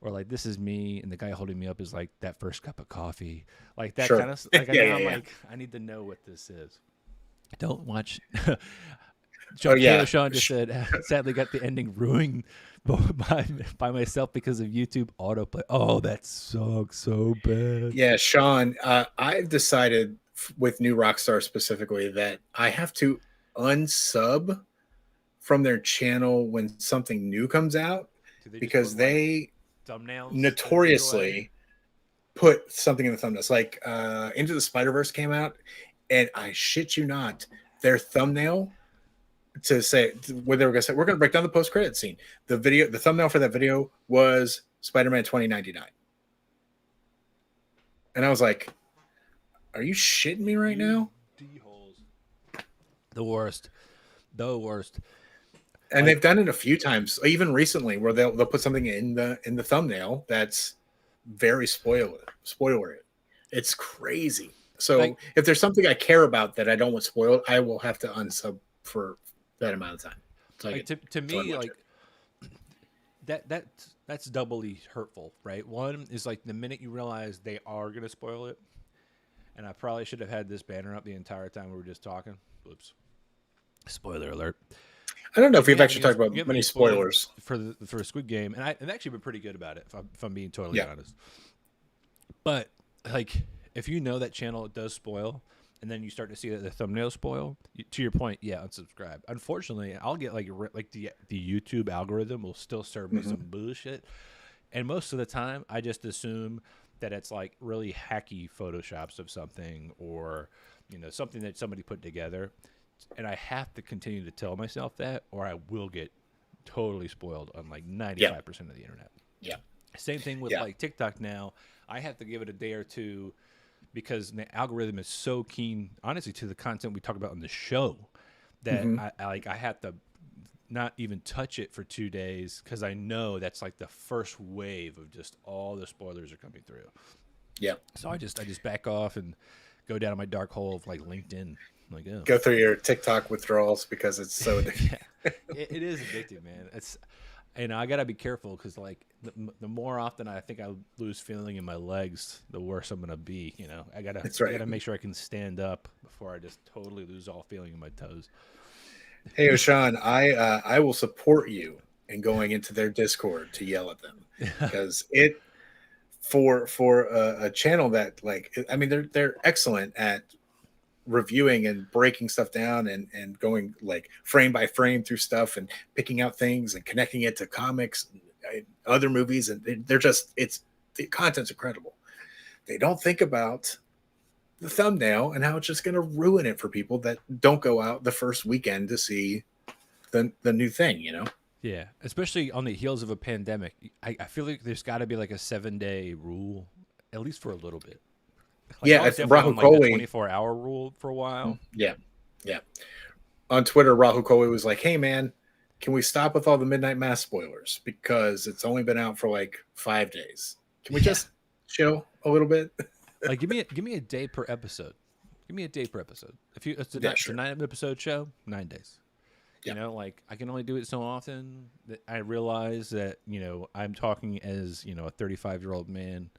or like this is me, and the guy holding me up is like that first cup of coffee, like that Sure. kind of like. Yeah, Now I'm yeah. like, I need to know what this is. Don't watch. Oh yeah. Sean just said, sadly got the ending ruined by myself because of YouTube autoplay. Oh, that sucks so bad. Yeah, Sean, I've decided with New Rockstar specifically that I have to unsub from their channel when something new comes out Do they just put because like they thumbnails to give it away? notoriously put something in the thumbnails. Like Into the Spider-Verse came out, and I shit you not, their thumbnail to say what they were going to say, we're going to break down the post-credit scene. The thumbnail for that video was Spider-Man 2099. And I was like, are you shitting me right now? D-holes. The worst. The worst. And they've done it a few times, even recently, where they'll put something in the thumbnail that's very spoilery. It's crazy. So if there's something I care about that I don't want spoiled, I will have to unsub for that amount of time. So to me, like that's doubly hurtful, right? One is like the minute you realize they are gonna spoil it, and I probably should have had this banner up the entire time we were just talking. Oops. Spoiler alert. I don't know if we've actually talked about many spoilers for Squid Game, and I've actually been pretty good about it, if I'm being totally honest. But like, if you know that channel does spoil, and then you start to see that the thumbnail spoil, to your point, unsubscribe. Unfortunately, I'll get like the YouTube algorithm will still serve me some bullshit, and most of the time, I just assume that it's like really hacky photoshops of something, or something that somebody put together. And I have to continue to tell myself that, or I will get totally spoiled on like 95% of the internet. Yeah. Same thing with like TikTok now. I have to give it a day or two because the algorithm is so keen, honestly, to the content we talk about on the show that I have to not even touch it for 2 days because I know that's like the first wave of just all the spoilers are coming through. Yeah. So I just back off and go down my dark hole of like LinkedIn. Like, oh. Go through your TikTok withdrawals because it's so addictive. It is addictive, man. It's, I gotta be careful because like the more often I think I lose feeling in my legs, the worse I'm gonna be. I gotta make sure I can stand up before I just totally lose all feeling in my toes. Hey, Oshan, I will support you in going into their Discord to yell at them because it for a channel that they're excellent at reviewing and breaking stuff down and going like frame by frame through stuff and picking out things and connecting it to comics and other movies, and the content's incredible. They don't think about the thumbnail and how it's just going to ruin it for people that don't go out the first weekend to see the new thing. Yeah, especially on the heels of a pandemic. I feel like there's got to be like a 7-day rule, at least for a little bit. Like it's Rahul Kohli. 24-hour rule for a while. Yeah. On Twitter, Rahul Kohli was like, "Hey, man, can we stop with all the Midnight Mass spoilers because it's only been out for like 5 days? Can we just chill a little bit?" Like, give me a day per episode. Give me a day per episode. If it's a 9-episode show, 9 days. Like I can only do it so often that I realize that I'm talking as a 35-year-old man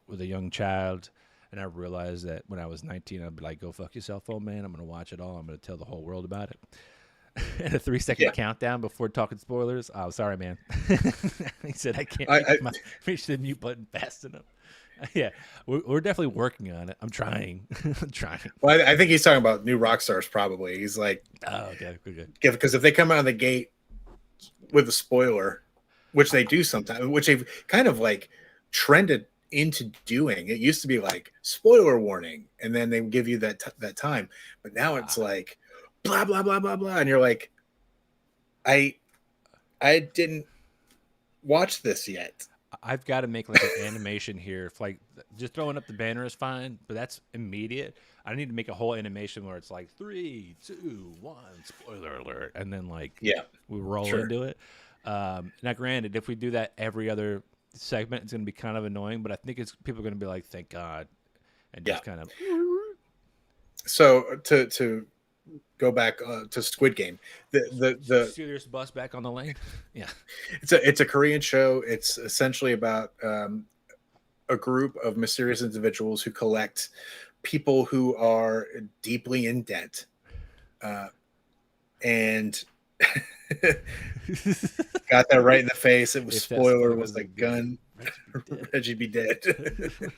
with a young child. And I realized that when I was 19, I'd be like, go fuck yourself, old man. I'm going to watch it all. I'm going to tell the whole world about it. And a 3-second countdown before talking spoilers. Oh, sorry, man. He said I can't reach the mute button fast enough. Yeah, we're definitely working on it. I'm trying. Well, I think he's talking about New Rockstars probably. He's like, oh, okay, good. Because if they come out of the gate with a spoiler, which they do sometimes, which they've kind of like trended into doing. It used to be like spoiler warning, and then they give you that time, but now it's like blah blah blah blah blah, and you're like, I didn't watch this yet. I've got to make like an animation here. If like just throwing up the banner is fine, but that's immediate. I need to make a whole animation where it's like 3, 2, 1, spoiler alert, and then like we roll into it. Now, granted, if we do that every other segment, it's going to be kind of annoying, but I think people are going to be like, thank God, and just kind of. So to go back to Squid Game. The Serious bus back on the lane. Yeah. it's a Korean show. It's essentially about a group of mysterious individuals who collect people who are deeply in debt, and got that right in the face. It was If that spoiler spoiler was wasn't like good, Gunn, Reggie be dead. Reggie be dead.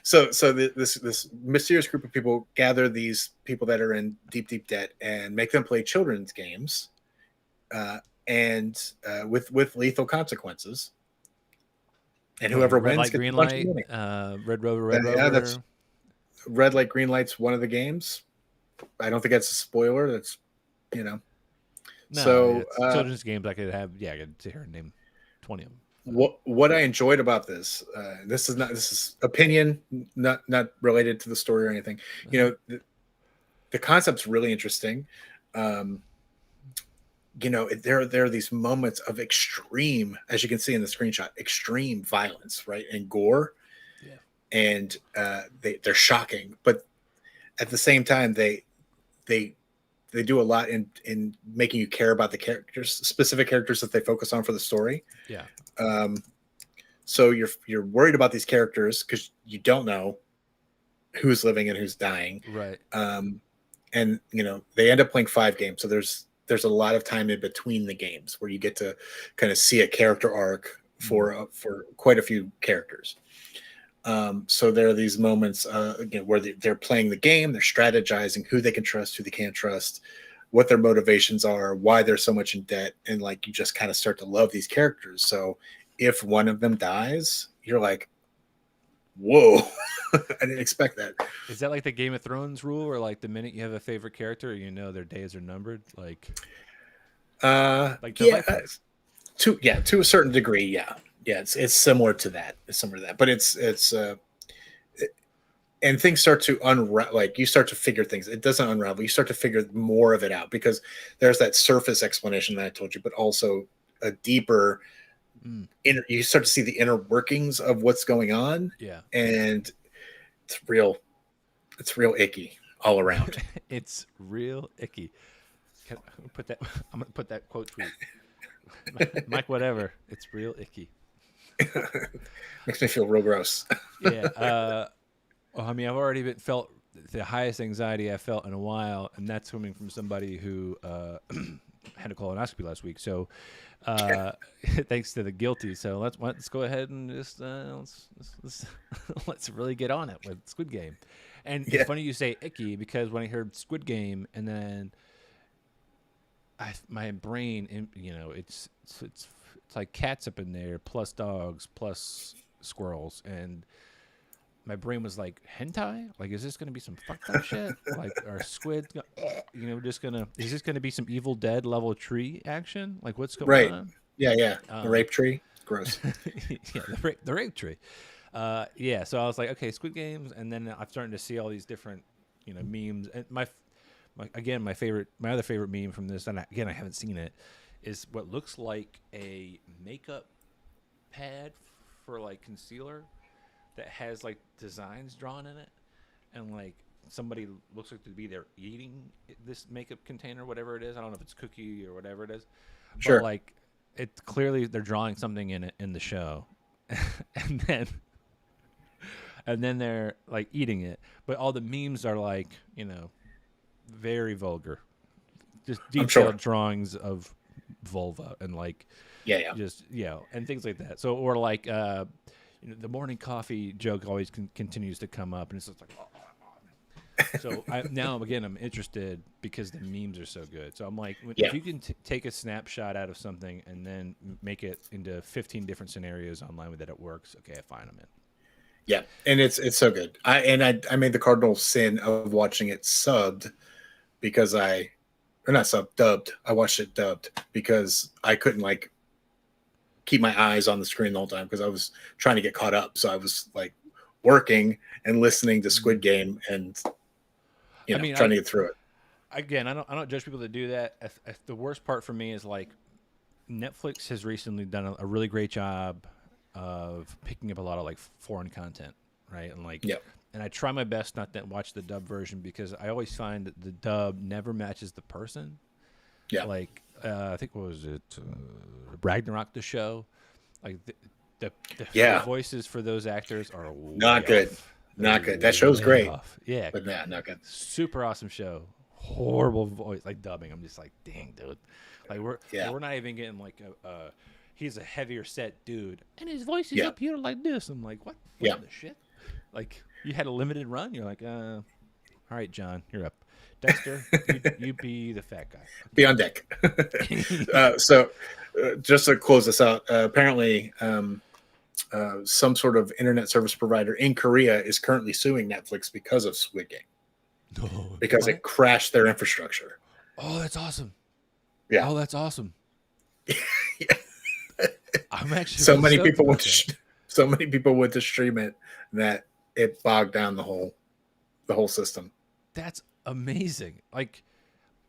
So this mysterious group of people gather these people that are in deep debt and make them play children's games, and with lethal consequences. And Like whoever red wins light, gets a green bunch of light, money. red rover, red rover. Yeah, that's red light, green light's one of the games. I don't think that's a spoiler. That's no. So children's games I could have. Yeah, I could sit here and name 20 of them. What I enjoyed about this is opinion, not related to the story or anything. The concept's really interesting. There are these moments of extreme, as you can see in the screenshot, extreme violence, right, and gore. Yeah. And they're shocking, but at the same time they do a lot in making you care about the characters, specific characters that they focus on for the story. Yeah. So you're worried about these characters because you don't know who's living and who's dying. Right. And they end up playing 5 games, so there's a lot of time in between the games where you get to kind of see a character arc for quite a few characters. So there are these moments where they're playing the game, they're strategizing who they can trust, who they can't trust, what their motivations are, why they're so much in debt, and like you just kind of start to love these characters. So if one of them dies, you're like, whoa. I didn't expect that. Is that like the Game of Thrones rule, or like the minute you have a favorite character, their days are numbered? Like yeah, to a certain degree, yeah. It's similar to that. But it's and things start to unravel. Like you start to figure things. It doesn't unravel. You start to figure more of it out because there's that surface explanation that I told you, but also a deeper. You start to see the inner workings of what's going on. Yeah, and it's real icky all around. It's real icky. I'm gonna put that quote tweet. Mike, whatever. It's real icky. Makes me feel real gross. Yeah. I've already felt the highest anxiety I felt in a while, and that's coming from somebody who had a colonoscopy last week. So, thanks to the guilty. So let's go ahead and just let's really get on it with Squid Game. And it's funny you say icky because when I heard Squid Game, and then my brain, it's like cats up in there, plus dogs, plus squirrels, and my brain was like, hentai? Like, is this going to be some fucked up shit? Like, are squid, is this going to be some Evil Dead level tree action? Like, what's going on? Yeah. The rape tree. Gross. Yeah, the rape tree. So I was like, okay, Squid Games, and then I'm starting to see all these different, memes. And my other favorite meme from this, and I haven't seen it, is what looks like a makeup pad for like concealer that has like designs drawn in it, and like somebody looks like to be there eating this makeup container, whatever it is. I don't know if it's cookie or whatever it is. Sure. But like it clearly they're drawing something in it in the show, and then they're like eating it. But all the memes are like very vulgar, just detailed drawings of vulva and like just and things like that. So or like the morning coffee joke always continues to come up, and it's just like so I'm interested because the memes are so good. So I'm like, if you can take a snapshot out of something and then make it into 15 different scenarios online that it works, okay, fine, I'm in. Yeah, and it's so good. I made the cardinal sin of watching it subbed because dubbed. I watched it dubbed because I couldn't like keep my eyes on the screen the whole time because I was trying to get caught up. So I was like working and listening to Squid Game and trying to get through it. Again, I don't judge people that do that. The worst part for me is like Netflix has recently done a really great job of picking up a lot of like foreign content, right? And like and I try my best not to watch the dub version because I always find that the dub never matches the person. Yeah. Like I think what was it, Ragnarok the show, like the voices for those actors are not good. off. Not good. That show's great. Off. Yeah, but nah, not good. Super awesome show. Horrible voice, like dubbing. I'm just like, dang, dude. Like we're not even getting like a he's a heavier set dude, and his voice is up here like this. I'm like, what? What the shit? Like you had a limited run. You're like, all right, John, you're up. Dexter, you be the fat guy. Be on deck. So, just to close this out, apparently, some sort of internet service provider in Korea is currently suing Netflix because of Squid Game. Because it crashed their infrastructure. Oh, that's awesome. Yeah. Oh, that's awesome. I'm actually so many people went to stream it that it bogged down the whole system. That's amazing. Like,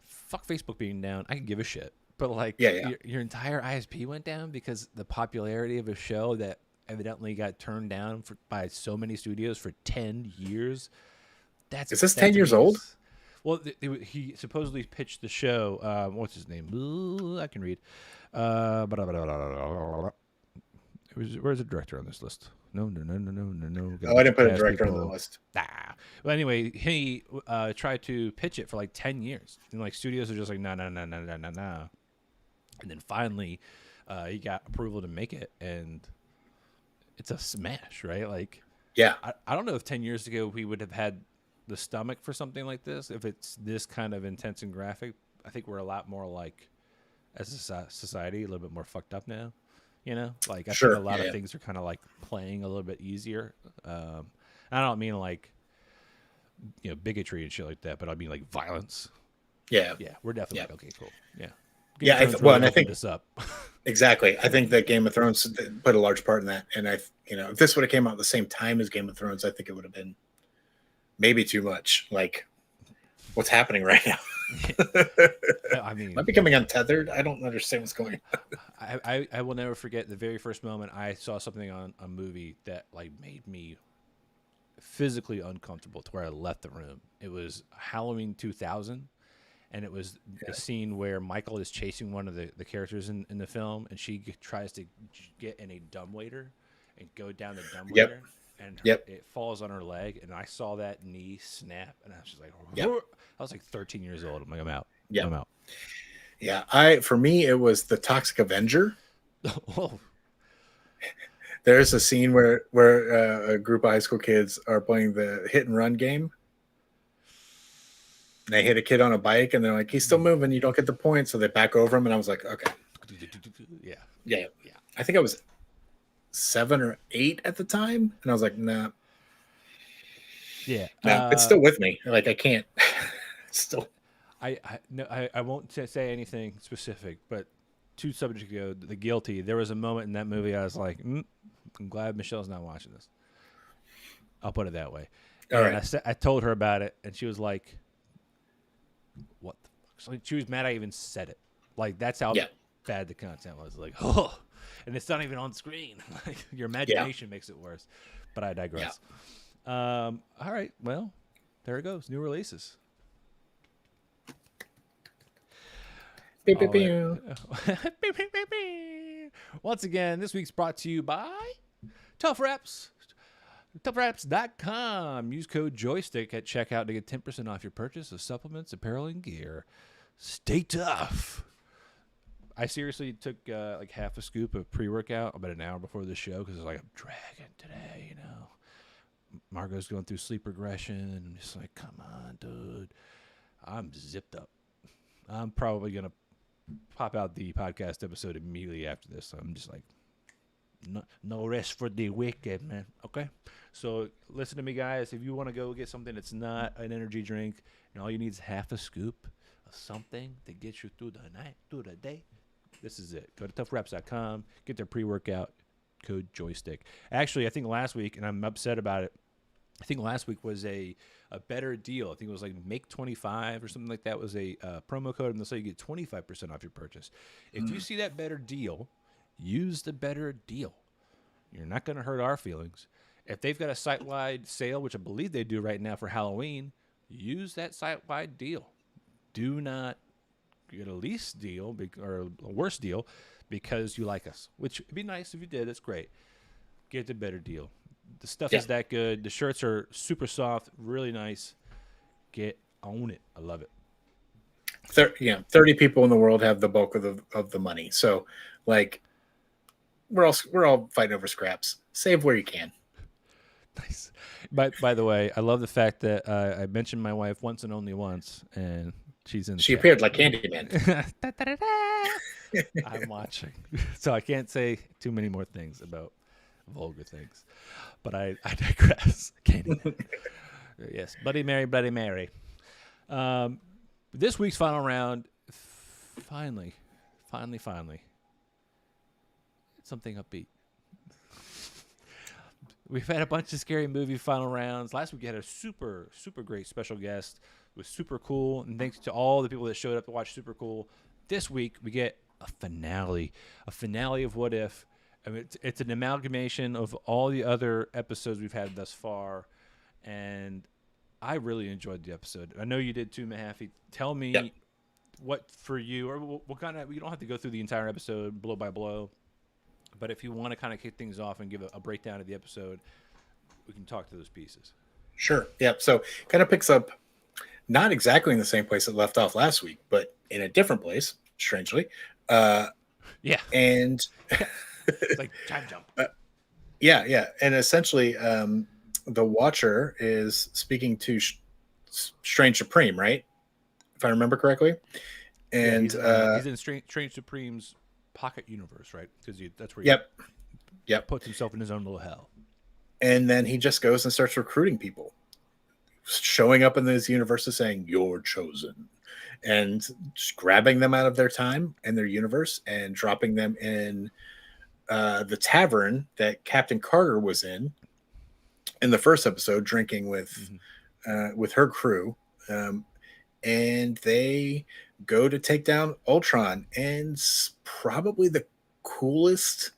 fuck Facebook being down. I can give a shit. But like, your entire ISP went down because the popularity of a show that evidently got turned down by so many studios for 10 years. Is this 10 years old? Well, he supposedly pitched the show. What's his name? I can read. Where's the director on this list? No. Oh, I didn't put a director on the list. Well, anyway, he tried to pitch it for like 10 years. And like studios are just like, no. And then finally, he got approval to make it. And it's a smash, right? Like, yeah. I don't know if 10 years ago we would have had the stomach for something like this. If it's this kind of intense and graphic, I think we're a lot more like, as a society, a little bit more fucked up now. You know, like I think a lot of things are kind of like playing a little bit easier. I don't mean like, bigotry and shit like that, but I mean like violence. Yeah, we're definitely like, okay, cool. Yeah, and I think this up. Exactly. I think that Game of Thrones played a large part in that. And if this would have came out at the same time as Game of Thrones, I think it would have been maybe too much. Like, what's happening right now? I mean, am I becoming untethered? I don't understand what's going on. I will never forget the very first moment I saw something on a movie that like made me physically uncomfortable to where I left the room. It was Halloween 2000, and it was a scene where Michael is chasing one of the characters in the film, and she tries to get in a dumbwaiter and go down the dumbwaiter. And it falls on her leg, and I saw that knee snap, and I was just like, I was like 13 years old. I'm like, I'm out. Yeah. I'm out. Yeah. For me, it was the Toxic Avenger. Oh. There's a scene where a group of high school kids are playing the hit and run game. And they hit a kid on a bike, and they're like, he's still moving. You don't get the point. So they back over him, and I was like, okay. Yeah. I think I was 7 or 8 at the time, and I was like, nah. Yeah, it's still with me. Like, I can't. Still, I won't say anything specific, but 2 subjects ago, The Guilty. There was a moment in that movie I was like, I'm glad Michelle's not watching this. I'll put it that way. All right. I told her about it, and she was like, "What the fuck?" So she was mad I even said it. Like, that's how bad the content was. Like, oh. And it's not even on screen. Like, your imagination makes it worse. But I digress. All right. Well, there it goes. New releases. Once again, this week's brought to you by Tough Reps. ToughReps.com. Use code Joystick at checkout to get 10% off your purchase of supplements, apparel, and gear. Stay tough. I seriously took like half a scoop of pre-workout about an hour before the show because I was like, I'm dragging today, Margot's going through sleep regression, and I'm just like, come on, dude. I'm zipped up. I'm probably going to pop out the podcast episode immediately after this. So I'm just like, no rest for the wicked, man. Okay? So listen to me, guys. If you want to go get something that's not an energy drink, and all you need is half a scoop of something to get you through the night, through the day, this is it. Go to toughreps.com, get their pre-workout, code Joystick. Actually, I think last week, and I'm upset about it, I think last week was a better deal. I think it was like Make 25 or something like that was a promo code, and they'll say you get 25% off your purchase. If you see that better deal, use the better deal. You're not going to hurt our feelings, if they've got a site-wide sale, which I believe they do right now for Halloween, use that site-wide deal. Do not get a lease deal or a worse deal because you like us, which would be nice if you did. That's great. Get the better deal. The stuff is that good. The shirts are super soft, really nice. Get on it. I love it. 30 people in the world have the bulk of the money. So, like, we're all fighting over scraps. Save where you can. Nice. By the way, I love the fact that I mentioned my wife once and only once, and she's in. She appeared like Candyman. I'm watching, so I can't say too many more things about vulgar things, but I digress. Candyman. Yes, Bloody Mary, Bloody Mary. This week's final round, finally, something upbeat. We've had a bunch of scary movie final rounds. Last week we had a super, super great special guest. It was super cool, and thanks to all the people that showed up to watch Super Cool. This week we get a finale of What If. I mean, it's an amalgamation of all the other episodes we've had thus far, and I really enjoyed the episode. I know you did too, Mahaffey. Tell me what for you, or what kind of. You don't have to go through the entire episode blow by blow, but if you want to kind of kick things off and give a breakdown of the episode, we can talk to those pieces. Sure. Yeah. So kind of picks up not exactly in the same place it left off last week, but in a different place, strangely. Yeah. And it's like time jump. Yeah. And essentially, the Watcher is speaking to Strange Supreme, right? If I remember correctly. And he's in Strange Supreme's pocket universe, right? Because that's where he puts himself in his own little hell. And then he just goes and starts recruiting people, showing up in these universes saying, "You're chosen," and just grabbing them out of their time and their universe and dropping them in the tavern that Captain Carter was in the first episode, drinking with her crew. And they go to take down Ultron, and probably the coolest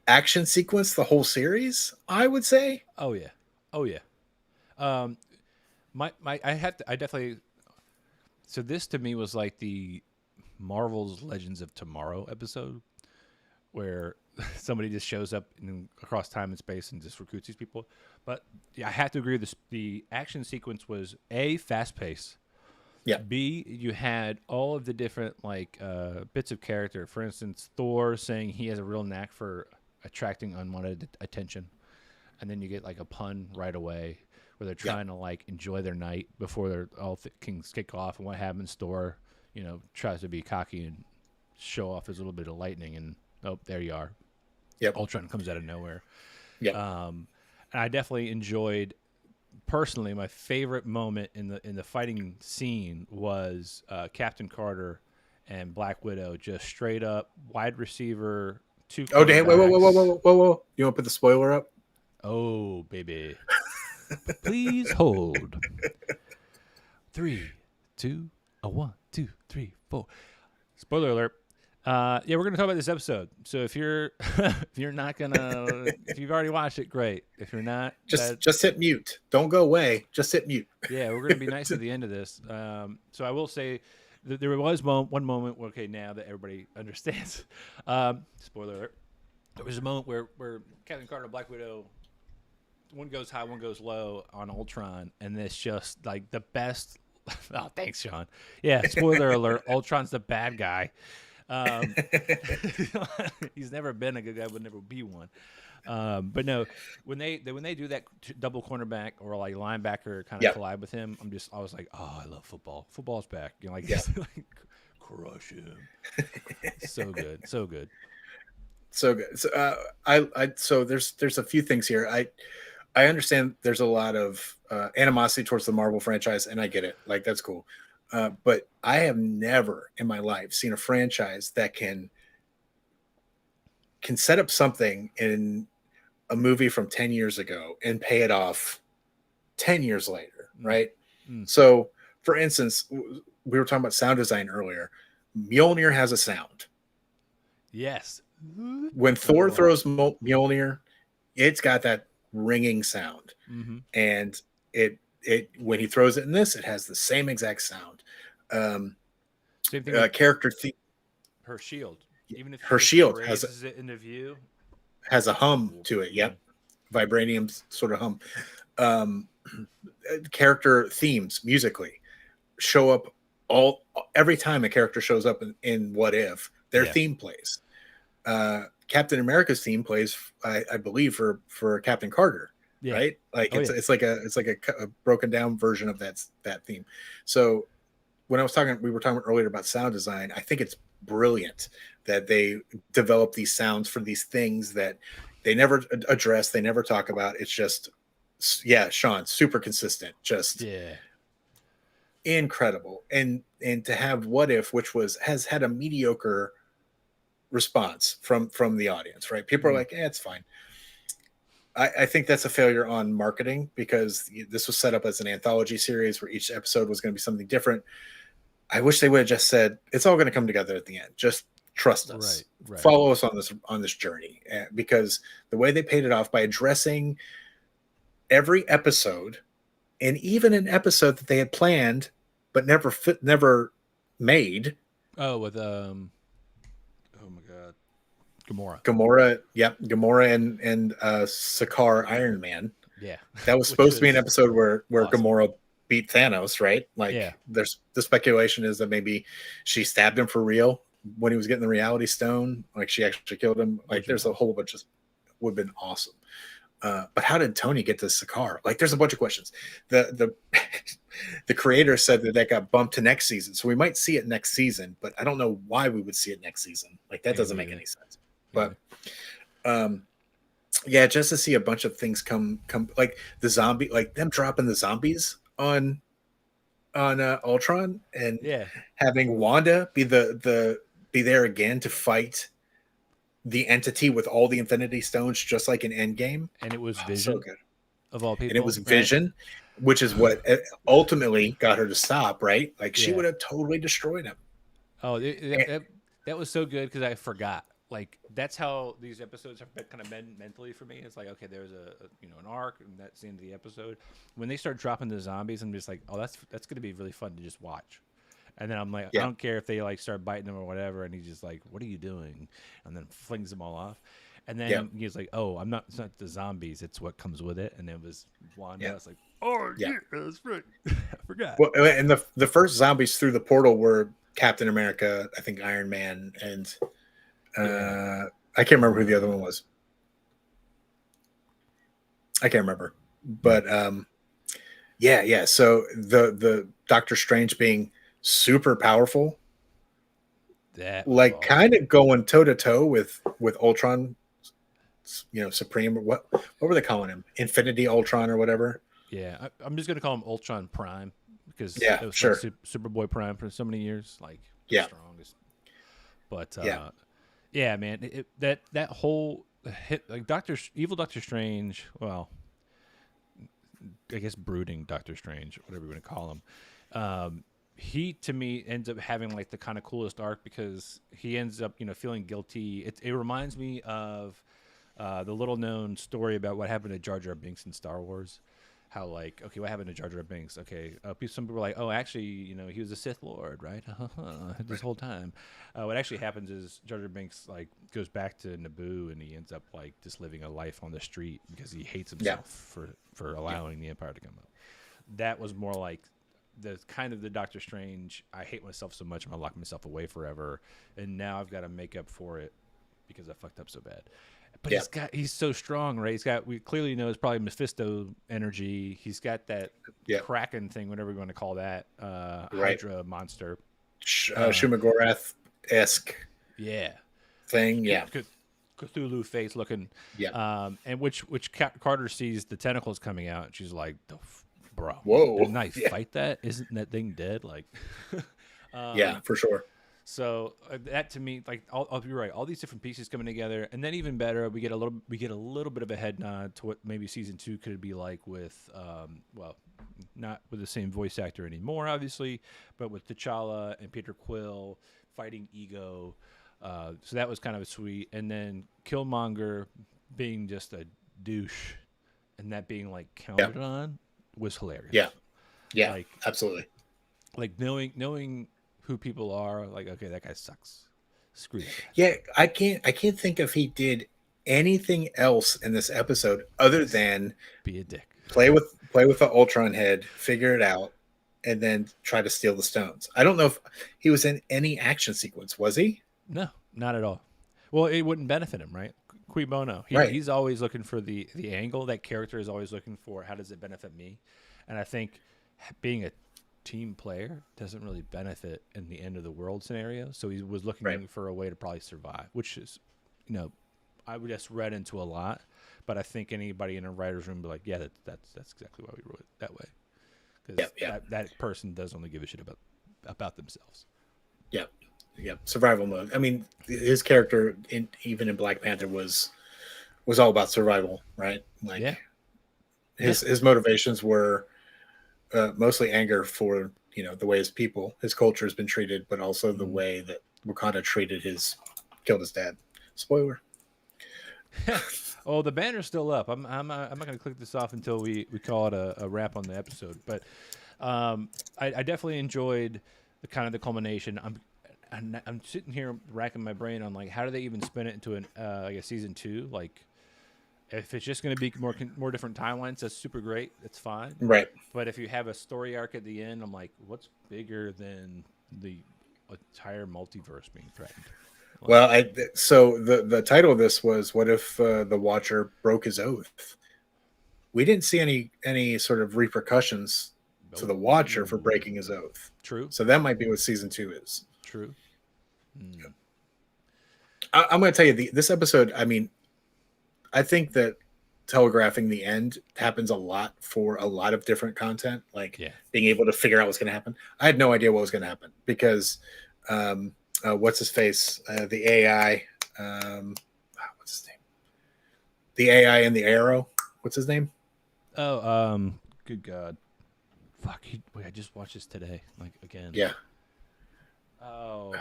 action sequence the whole series, I would say. Oh yeah. I definitely. So this to me was like the Marvel's Legends of Tomorrow episode, where somebody just shows up across time and space and just recruits these people. But I have to agree, the action sequence was A, fast paced. Yeah. B, you had all of the different bits of character. For instance, Thor saying he has a real knack for attracting unwanted attention, and then you get like a pun right away where they're trying to enjoy their night before they're all things kick off. And what happens? Thor, tries to be cocky and show off his little bit of lightning, and there you are. Yep. Ultron comes out of nowhere. Yeah. And I definitely enjoyed. Personally, my favorite moment in the fighting scene was Captain Carter and Black Widow just straight up wide receiver. Oh, damn! Whoa! You want to put the spoiler up? Oh, baby! Please hold. 3, 2, 1, 2, 3, 4. Spoiler alert. We're gonna talk about this episode. So if you're not gonna, if you've already watched it, great. If you're not, just hit mute. Don't go away. Just hit mute. Yeah, we're gonna be nice at the end of this. So I will say that there was one moment. Okay, now that everybody understands. Spoiler alert. There was a moment where Captain Carter and Black Widow, one goes high, one goes low on Ultron, and it's just like the best. Oh, thanks, Sean. Yeah, spoiler alert. Ultron's the bad guy. He's never been a good guy, would never be one. But no, when they do that double cornerback or linebacker kind of collide with him, I was like, oh, I love football. Football's back. Crush him. So good. So there's a few things here. I understand there's a lot of animosity towards the Marvel franchise, and I get it. That's cool. But I have never in my life seen a franchise that can set up something in a movie from 10 years ago and pay it off 10 years later, right? So, for instance, we were talking about sound design earlier. Mjolnir has a sound. Yes. When Thor throws Mjolnir, it's got that ringing sound, Mm-hmm. and it when he throws it in this, it has the same exact sound. Um, Same thing with character theme. her shield. Even if she Her just shield raises it into view. has a hum Ooh. to it. Mm-hmm. Yep, vibranium sort of hum. Um, character themes musically show up every time a character shows up in What If, their theme plays. Captain America's theme plays, I believe, for Captain Carter. Yeah. Right, like it's like a broken down version of that theme. So when we were talking earlier about sound design. I think it's brilliant that they develop these sounds for these things that they never address, they never talk about. It's just, yeah, Sean, super consistent, just Yeah. incredible. And to have What If, which has had a mediocre response from the audience, right? People are like, it's fine. I think that's a failure on marketing, because this was set up as an anthology series where each episode was going to be something different. I wish they would have just said, it's all going to come together at the end. Just trust us. Right. Follow us on this journey. Because the way they paid it off by addressing every episode, and even an episode that they had planned but never made. Oh, with oh my god, Gamora, yep, Gamora and Sakaar Iron Man. Yeah, that was supposed to be an was episode where awesome. Gamora beat Thanos, right? Like, yeah. There's the speculation is that maybe she stabbed him for real when he was getting the Reality Stone. Like, she actually killed him. Like, there's a whole bunch of, would have been awesome. But how did Tony get to Sakaar? Like, there's a bunch of questions. The the creator said that got bumped to next season, so we might see it next season. But I don't know why we would see it next season. Like, that doesn't make any sense. But yeah, just to see a bunch of things come like the zombie, like them dropping the zombies on Ultron, and having Wanda be be there again to fight the entity with all the Infinity Stones, just like in Endgame. And it was Vision, so good. Of all people, and it was Vision, which is what ultimately got her to stop. Right, like she would have totally destroyed him. Oh, that was so good, because I forgot. Like, that's how these episodes have been kind of mentally for me. It's like, okay, there's an arc, and that's the end of the episode. When they start dropping the zombies, I'm just like, oh, that's going to be really fun to just watch. And then I'm like, I don't care if they like start biting them or whatever. And he's just like, what are you doing? And then flings them all off. And then he's like, oh, it's not the zombies, it's what comes with it. And it was Wanda. I was like, oh yeah, that's right. I forgot. Well, and the first zombies through the portal were Captain America, I think Iron Man, and I can't remember who the other one was. I can't remember, but yeah. So the Doctor Strange being super powerful, kind of going toe to toe with Ultron, Supreme. What were they calling him? Infinity Ultron or whatever. Yeah, I'm just gonna call him Ultron Prime, because it was sure. like Superboy Prime for so many years, like the strongest. But yeah, man, that whole hit, like evil Doctor Strange. Well, I guess brooding Doctor Strange, whatever you want to call him. He, to me, ends up having like the kind of coolest arc, because he ends up feeling guilty. It reminds me of the little known story about what happened to Jar Jar Binks in Star Wars. How, like, okay, what happened to Jar Jar Binks? Okay, some people were like, oh, actually, he was a Sith Lord, right? This whole time. What actually happens is Jar Jar Binks like goes back to Naboo, and he ends up like just living a life on the street because he hates himself for allowing the Empire to come up. That was more like the kind of the Doctor Strange. I hate myself so much, I'm gonna lock myself away forever, and now I've got to make up for it because I fucked up so bad. But he's so strong, right? We clearly know it's probably Mephisto energy. He's got that Kraken thing, whatever we want to call that, Hydra monster. Shumagorath-esque thing. Yeah. Cthulhu face looking. Yeah. And which Carter sees the tentacles coming out, and she's like, bro, whoa. Didn't I fight that? Isn't that thing dead? Like, yeah, for sure. So that, to me, like, you're right. All these different pieces coming together, and then even better, we get a little bit of a head nod to what maybe season 2 could be like with, not with the same voice actor anymore, obviously, but with T'Challa and Peter Quill fighting Ego. So that was kind of sweet. And then Killmonger being just a douche and that being like Yeah. counted on was hilarious. Yeah. Yeah. Like Absolutely. knowing who people are, like, okay, that guy sucks. Screw that guy. Yeah, I can't think if he did anything else in this episode other than Be a dick. play with the Ultron head, figure it out, and then try to steal the stones. I don't know if he was in any action sequence, was he? No, not at all. Well, it wouldn't benefit him, right? Cui bono. Right. He's always looking for the angle. That character is always looking for how does it benefit me, and I think being a team player doesn't really benefit in the end of the world scenario. So he was looking Right. for a way to probably survive, which is, I would just read into a lot. But I think anybody in a writer's room would be like, yeah, that's exactly why we wrote it that way, because that person does only give a shit about themselves. Yep. Yep. Survival mode. I mean, his character even in Black Panther was all about survival, right? Like his motivations were mostly anger for the way his people, his culture has been treated, but also the way that Wakanda killed his dad. Spoiler. Oh, the banner's still up. I'm not going to click this off until we call it a wrap on the episode. But I definitely enjoyed the culmination. I'm sitting here racking my brain on like how do they even spin it into like a season 2? Like if it's just going to be more different timelines, that's super great. That's fine. Right. But if you have a story arc at the end, I'm like, what's bigger than the entire multiverse being threatened? Well, so the title of this was "What if the Watcher broke his oath?" We didn't see any sort of repercussions to the Watcher for breaking his oath. True. So that might be what season 2 is. True. I'm going to tell you this episode. I mean, I think that telegraphing the end happens a lot for a lot of different content, like being able to figure out what's going to happen. I had no idea what was going to happen because what's his face? The AI. What's his name? The AI in the Arrow. What's his name? Oh, good God. Fuck. Wait, I just watched this today. Like, again. Yeah. Oh.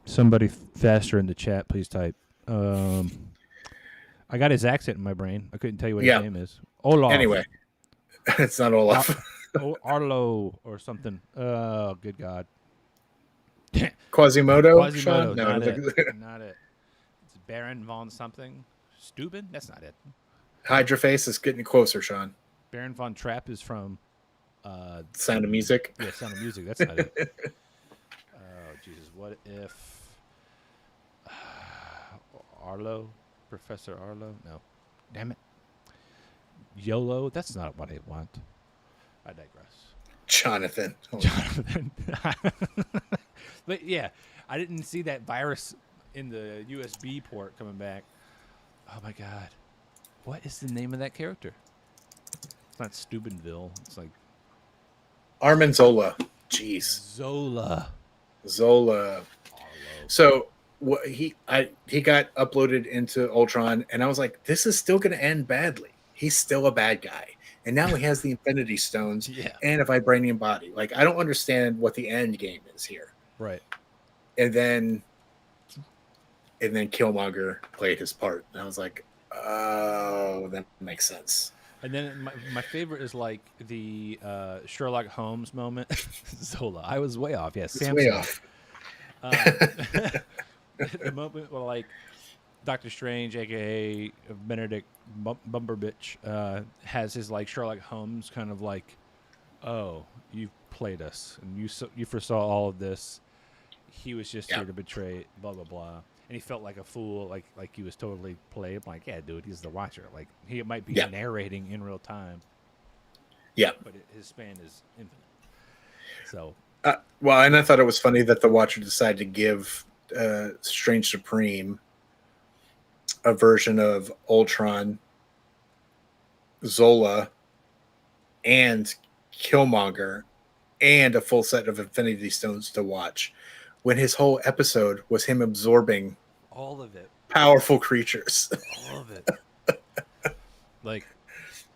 Somebody faster in the chat, please type. I got his accent in my brain. I couldn't tell you what his name is. Olaf. Anyway, it's not Olaf. Arlo or something. Oh, good God. Quasimodo? Quasimodo. No, not it. Not it. It's Baron von something. Steuben? That's not it. Hydraface is getting closer, Sean. Baron von Trapp is from Sound of Music. Yeah, Sound of Music. That's not it. Oh, Jesus. What if Arlo? Professor Arlo? No. Damn it. YOLO? That's not what I want. I digress. Jonathan. Jonathan. But yeah, I didn't see that virus in the USB port coming back. Oh my God. What is the name of that character? It's not Steubenville. It's like Armin Zola. Jeez. Zola. So he got uploaded into Ultron, and I was like, this is still going to end badly. He's still a bad guy. And now he has the Infinity Stones and a vibranium body. Like, I don't understand what the end game is here. Right. And then Killmonger played his part. And I was like, oh, that makes sense. And then my favorite is like the Sherlock Holmes moment. Zola. I was way off. Yes, Way off. The moment where like Doctor Strange, aka Benedict Cumberbatch, has his like Sherlock Holmes kind of like, oh, you've played us and you foresaw all of this. He was just here to betray, blah blah blah, and he felt like a fool, like he was totally played. I'm like, yeah, dude, he's the Watcher. Like he might be narrating in real time. Yeah, but his span is infinite. So, well, and I thought it was funny that the Watcher decided to give Strange Supreme a version of Ultron, Zola, and Killmonger, and a full set of Infinity Stones to watch, when his whole episode was him absorbing all of it, powerful creatures. All of it. Like,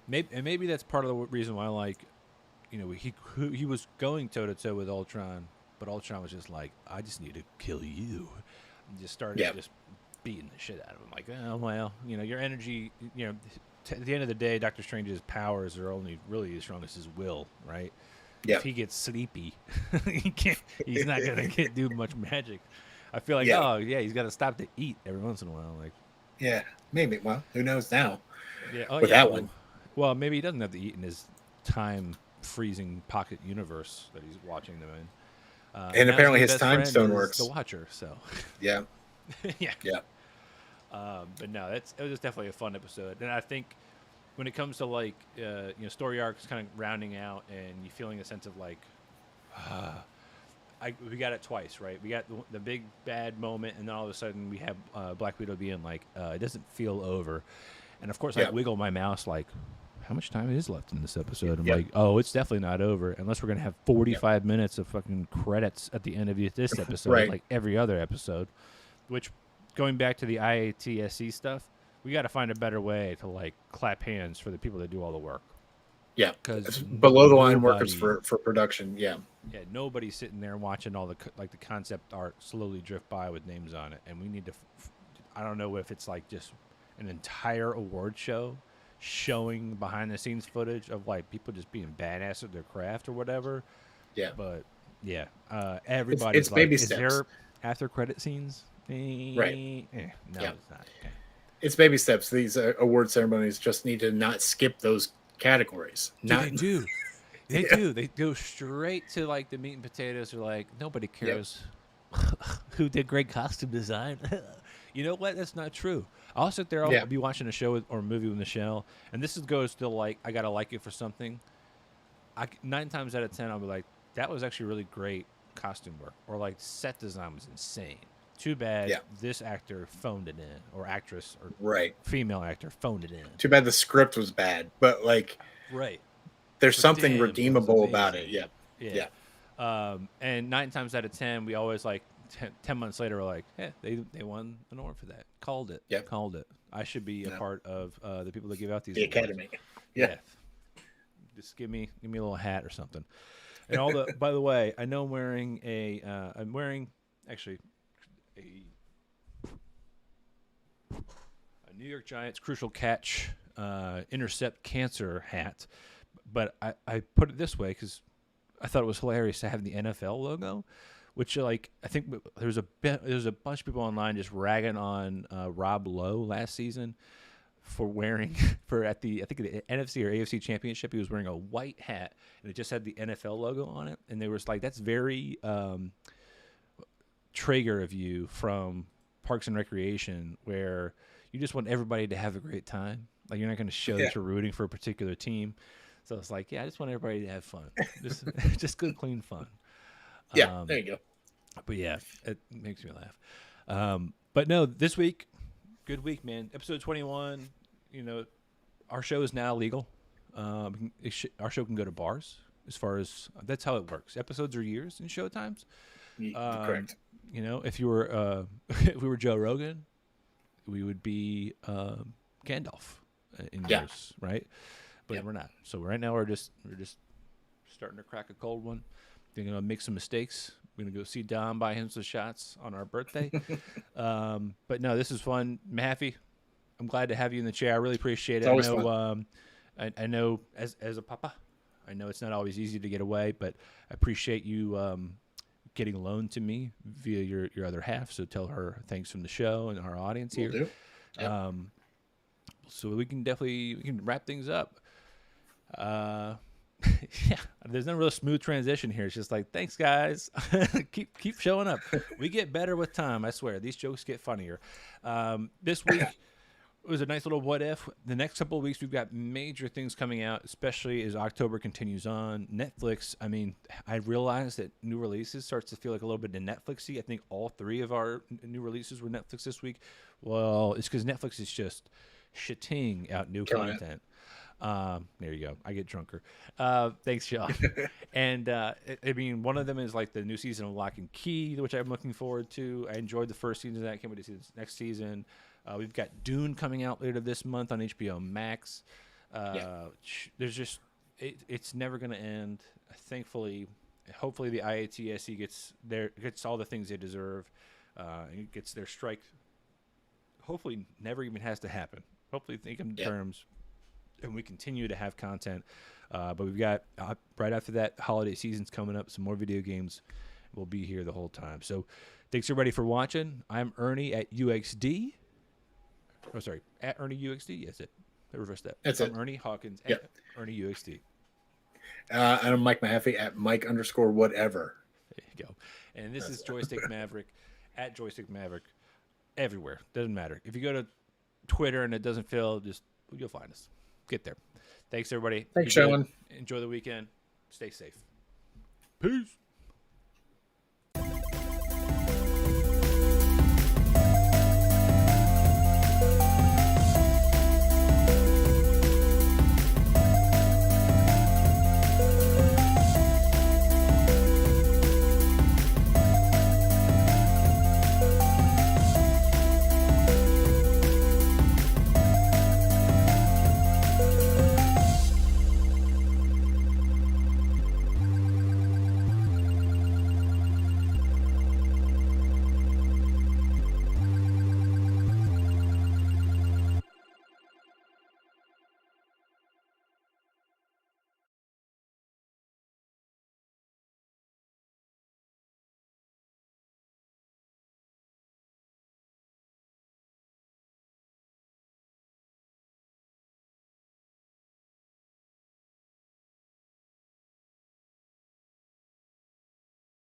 maybe that's part of the reason why, like, he was going toe to toe with Ultron, but Ultron was just like, I just need to kill you, and just started just beating the shit out of him. Like, oh well, your energy, at the end of the day, Doctor Strange's powers are only really as strong as his will, right? Yeah. If he gets sleepy, he can't. He's not gonna do much magic. I feel like, Yeah. oh yeah, he's got to stop to eat every once in a while. Like, Yeah. Maybe. Well, who knows now? yeah, oh With yeah. that one. Well, maybe he doesn't have to eat in his time freezing pocket universe that he's watching them in. And now apparently his his best time friend stone is works. the Watcher. So Yeah. yeah. Yeah. But no, it was definitely a fun episode, and I think when it comes to like story arcs kind of rounding out, and you feeling a sense of like, we got it twice, right? We got the big bad moment, and then all of a sudden we have Black Widow being like, it doesn't feel over, and of course I wiggle my mouse like, how much time is left in this episode? I'm like, oh, it's definitely not over unless we're gonna have 45 minutes of fucking credits at the end of this episode, Right. like every other episode. Which, going back to the IATSE stuff, we got to find a better way to like clap hands for the people that do all the work. Yeah, because below the line workers for production. Yeah, nobody's sitting there watching all the concept art slowly drift by with names on it, and we need to. I don't know if it's like just an entire award show showing behind the scenes footage of like people just being badass at their craft or whatever. Yeah, but yeah, everybody's it's like, baby is steps. there after credit scenes? Right. No, yeah. It's not. Okay. It's baby steps. These award ceremonies just need to not skip those categories. They do. They do. They go straight to like the meat and potatoes. Are like, nobody cares who did great costume design. You know what? That's not true. I'll sit there. I'll be watching a show or a movie with Michelle, and this goes to like, I gotta like it for something. 9 times out of 10, I'll be like, that was actually really great costume work, or like set design was insane. Too bad this actor phoned it in, or actress, or female actor phoned it in. Too bad the script was bad, but like, there's something redeemable about it. Yeah. And 9 times out of 10, we always like 10 months later, we're like, they won an award for that. Called it. Yep. Called it. I should be a part of the people that give out these the awards. Academy. Yeah. Just give me a little hat or something. And all the. By the way, I know I'm wearing actually a New York Giants crucial catch intercept cancer hat, but I put it this way because I thought it was hilarious to have the NFL logo, which like I think there's a bunch of people online just ragging on Rob Lowe last season for wearing at the NFC or AFC championship, he was wearing a white hat and it just had the NFL logo on it, and they were like, that's very Traeger of you from Parks and Recreation, where you just want everybody to have a great time. Like, you're not going to show that you're rooting for a particular team. So it's like, I just want everybody to have fun. Just good, clean fun. Yeah, there you go. But yeah, it makes me laugh. But no, this week, good week, man. Episode 21, our show is now legal. Our show can go to bars, as far as, that's how it works. Episodes are years in show times. Correct. If you were if we were Joe Rogan, we would be Gandalf in years, right? But we're not. So right now we're just starting to crack a cold one. We're gonna make some mistakes. We're gonna go see Dom, buy him some shots on our birthday. But no, this is fun. Mahaffey, I'm glad to have you in the chair. I really appreciate it. It's always fun. I know as a papa, I know it's not always easy to get away, but I appreciate you getting loaned to me via your other half. So tell her thanks from the show and our audience here. Will do. Yep. So we can wrap things up. There's no real smooth transition here. It's just like, thanks guys. keep showing up. We get better with time, I swear. These jokes get funnier. This week it was a nice little what if. The next couple of weeks we've got major things coming out, especially as October continues on. Netflix, I mean, I realized that new releases starts to feel like a little bit Netflixy. I think all 3 of our new releases were Netflix this week. Well, it's because Netflix is just shitting out new content. There you go. I get drunker. Thanks, Sean. And I mean, one of them is like the new season of Lock and Key, which I'm looking forward to. I enjoyed the first season of that. Can't wait to see the next season. We've got Dune coming out later this month on HBO Max. There's just it's never going to end. Thankfully, hopefully the IATSE gets all the things they deserve. And gets their strike. Hopefully, never even has to happen. Hopefully, they come to terms and we continue to have content. But we've got right after that, holiday season's coming up. Some more video games. We'll be here the whole time. So thanks everybody for watching. I'm Ernie at UXD. Oh, sorry, at Ernie UXD. Yes, I reversed that. That's I'm it. Ernie Hawkins at Ernie UXD. I'm Mike Mahaffey at Mike_whatever. There you go. And this is Joystick Maverick at Joystick Maverick everywhere. Doesn't matter. If you go to Twitter and it doesn't fill, you'll find us. Get there. Thanks, everybody. Thanks, Sean. Enjoy the weekend. Stay safe. Peace.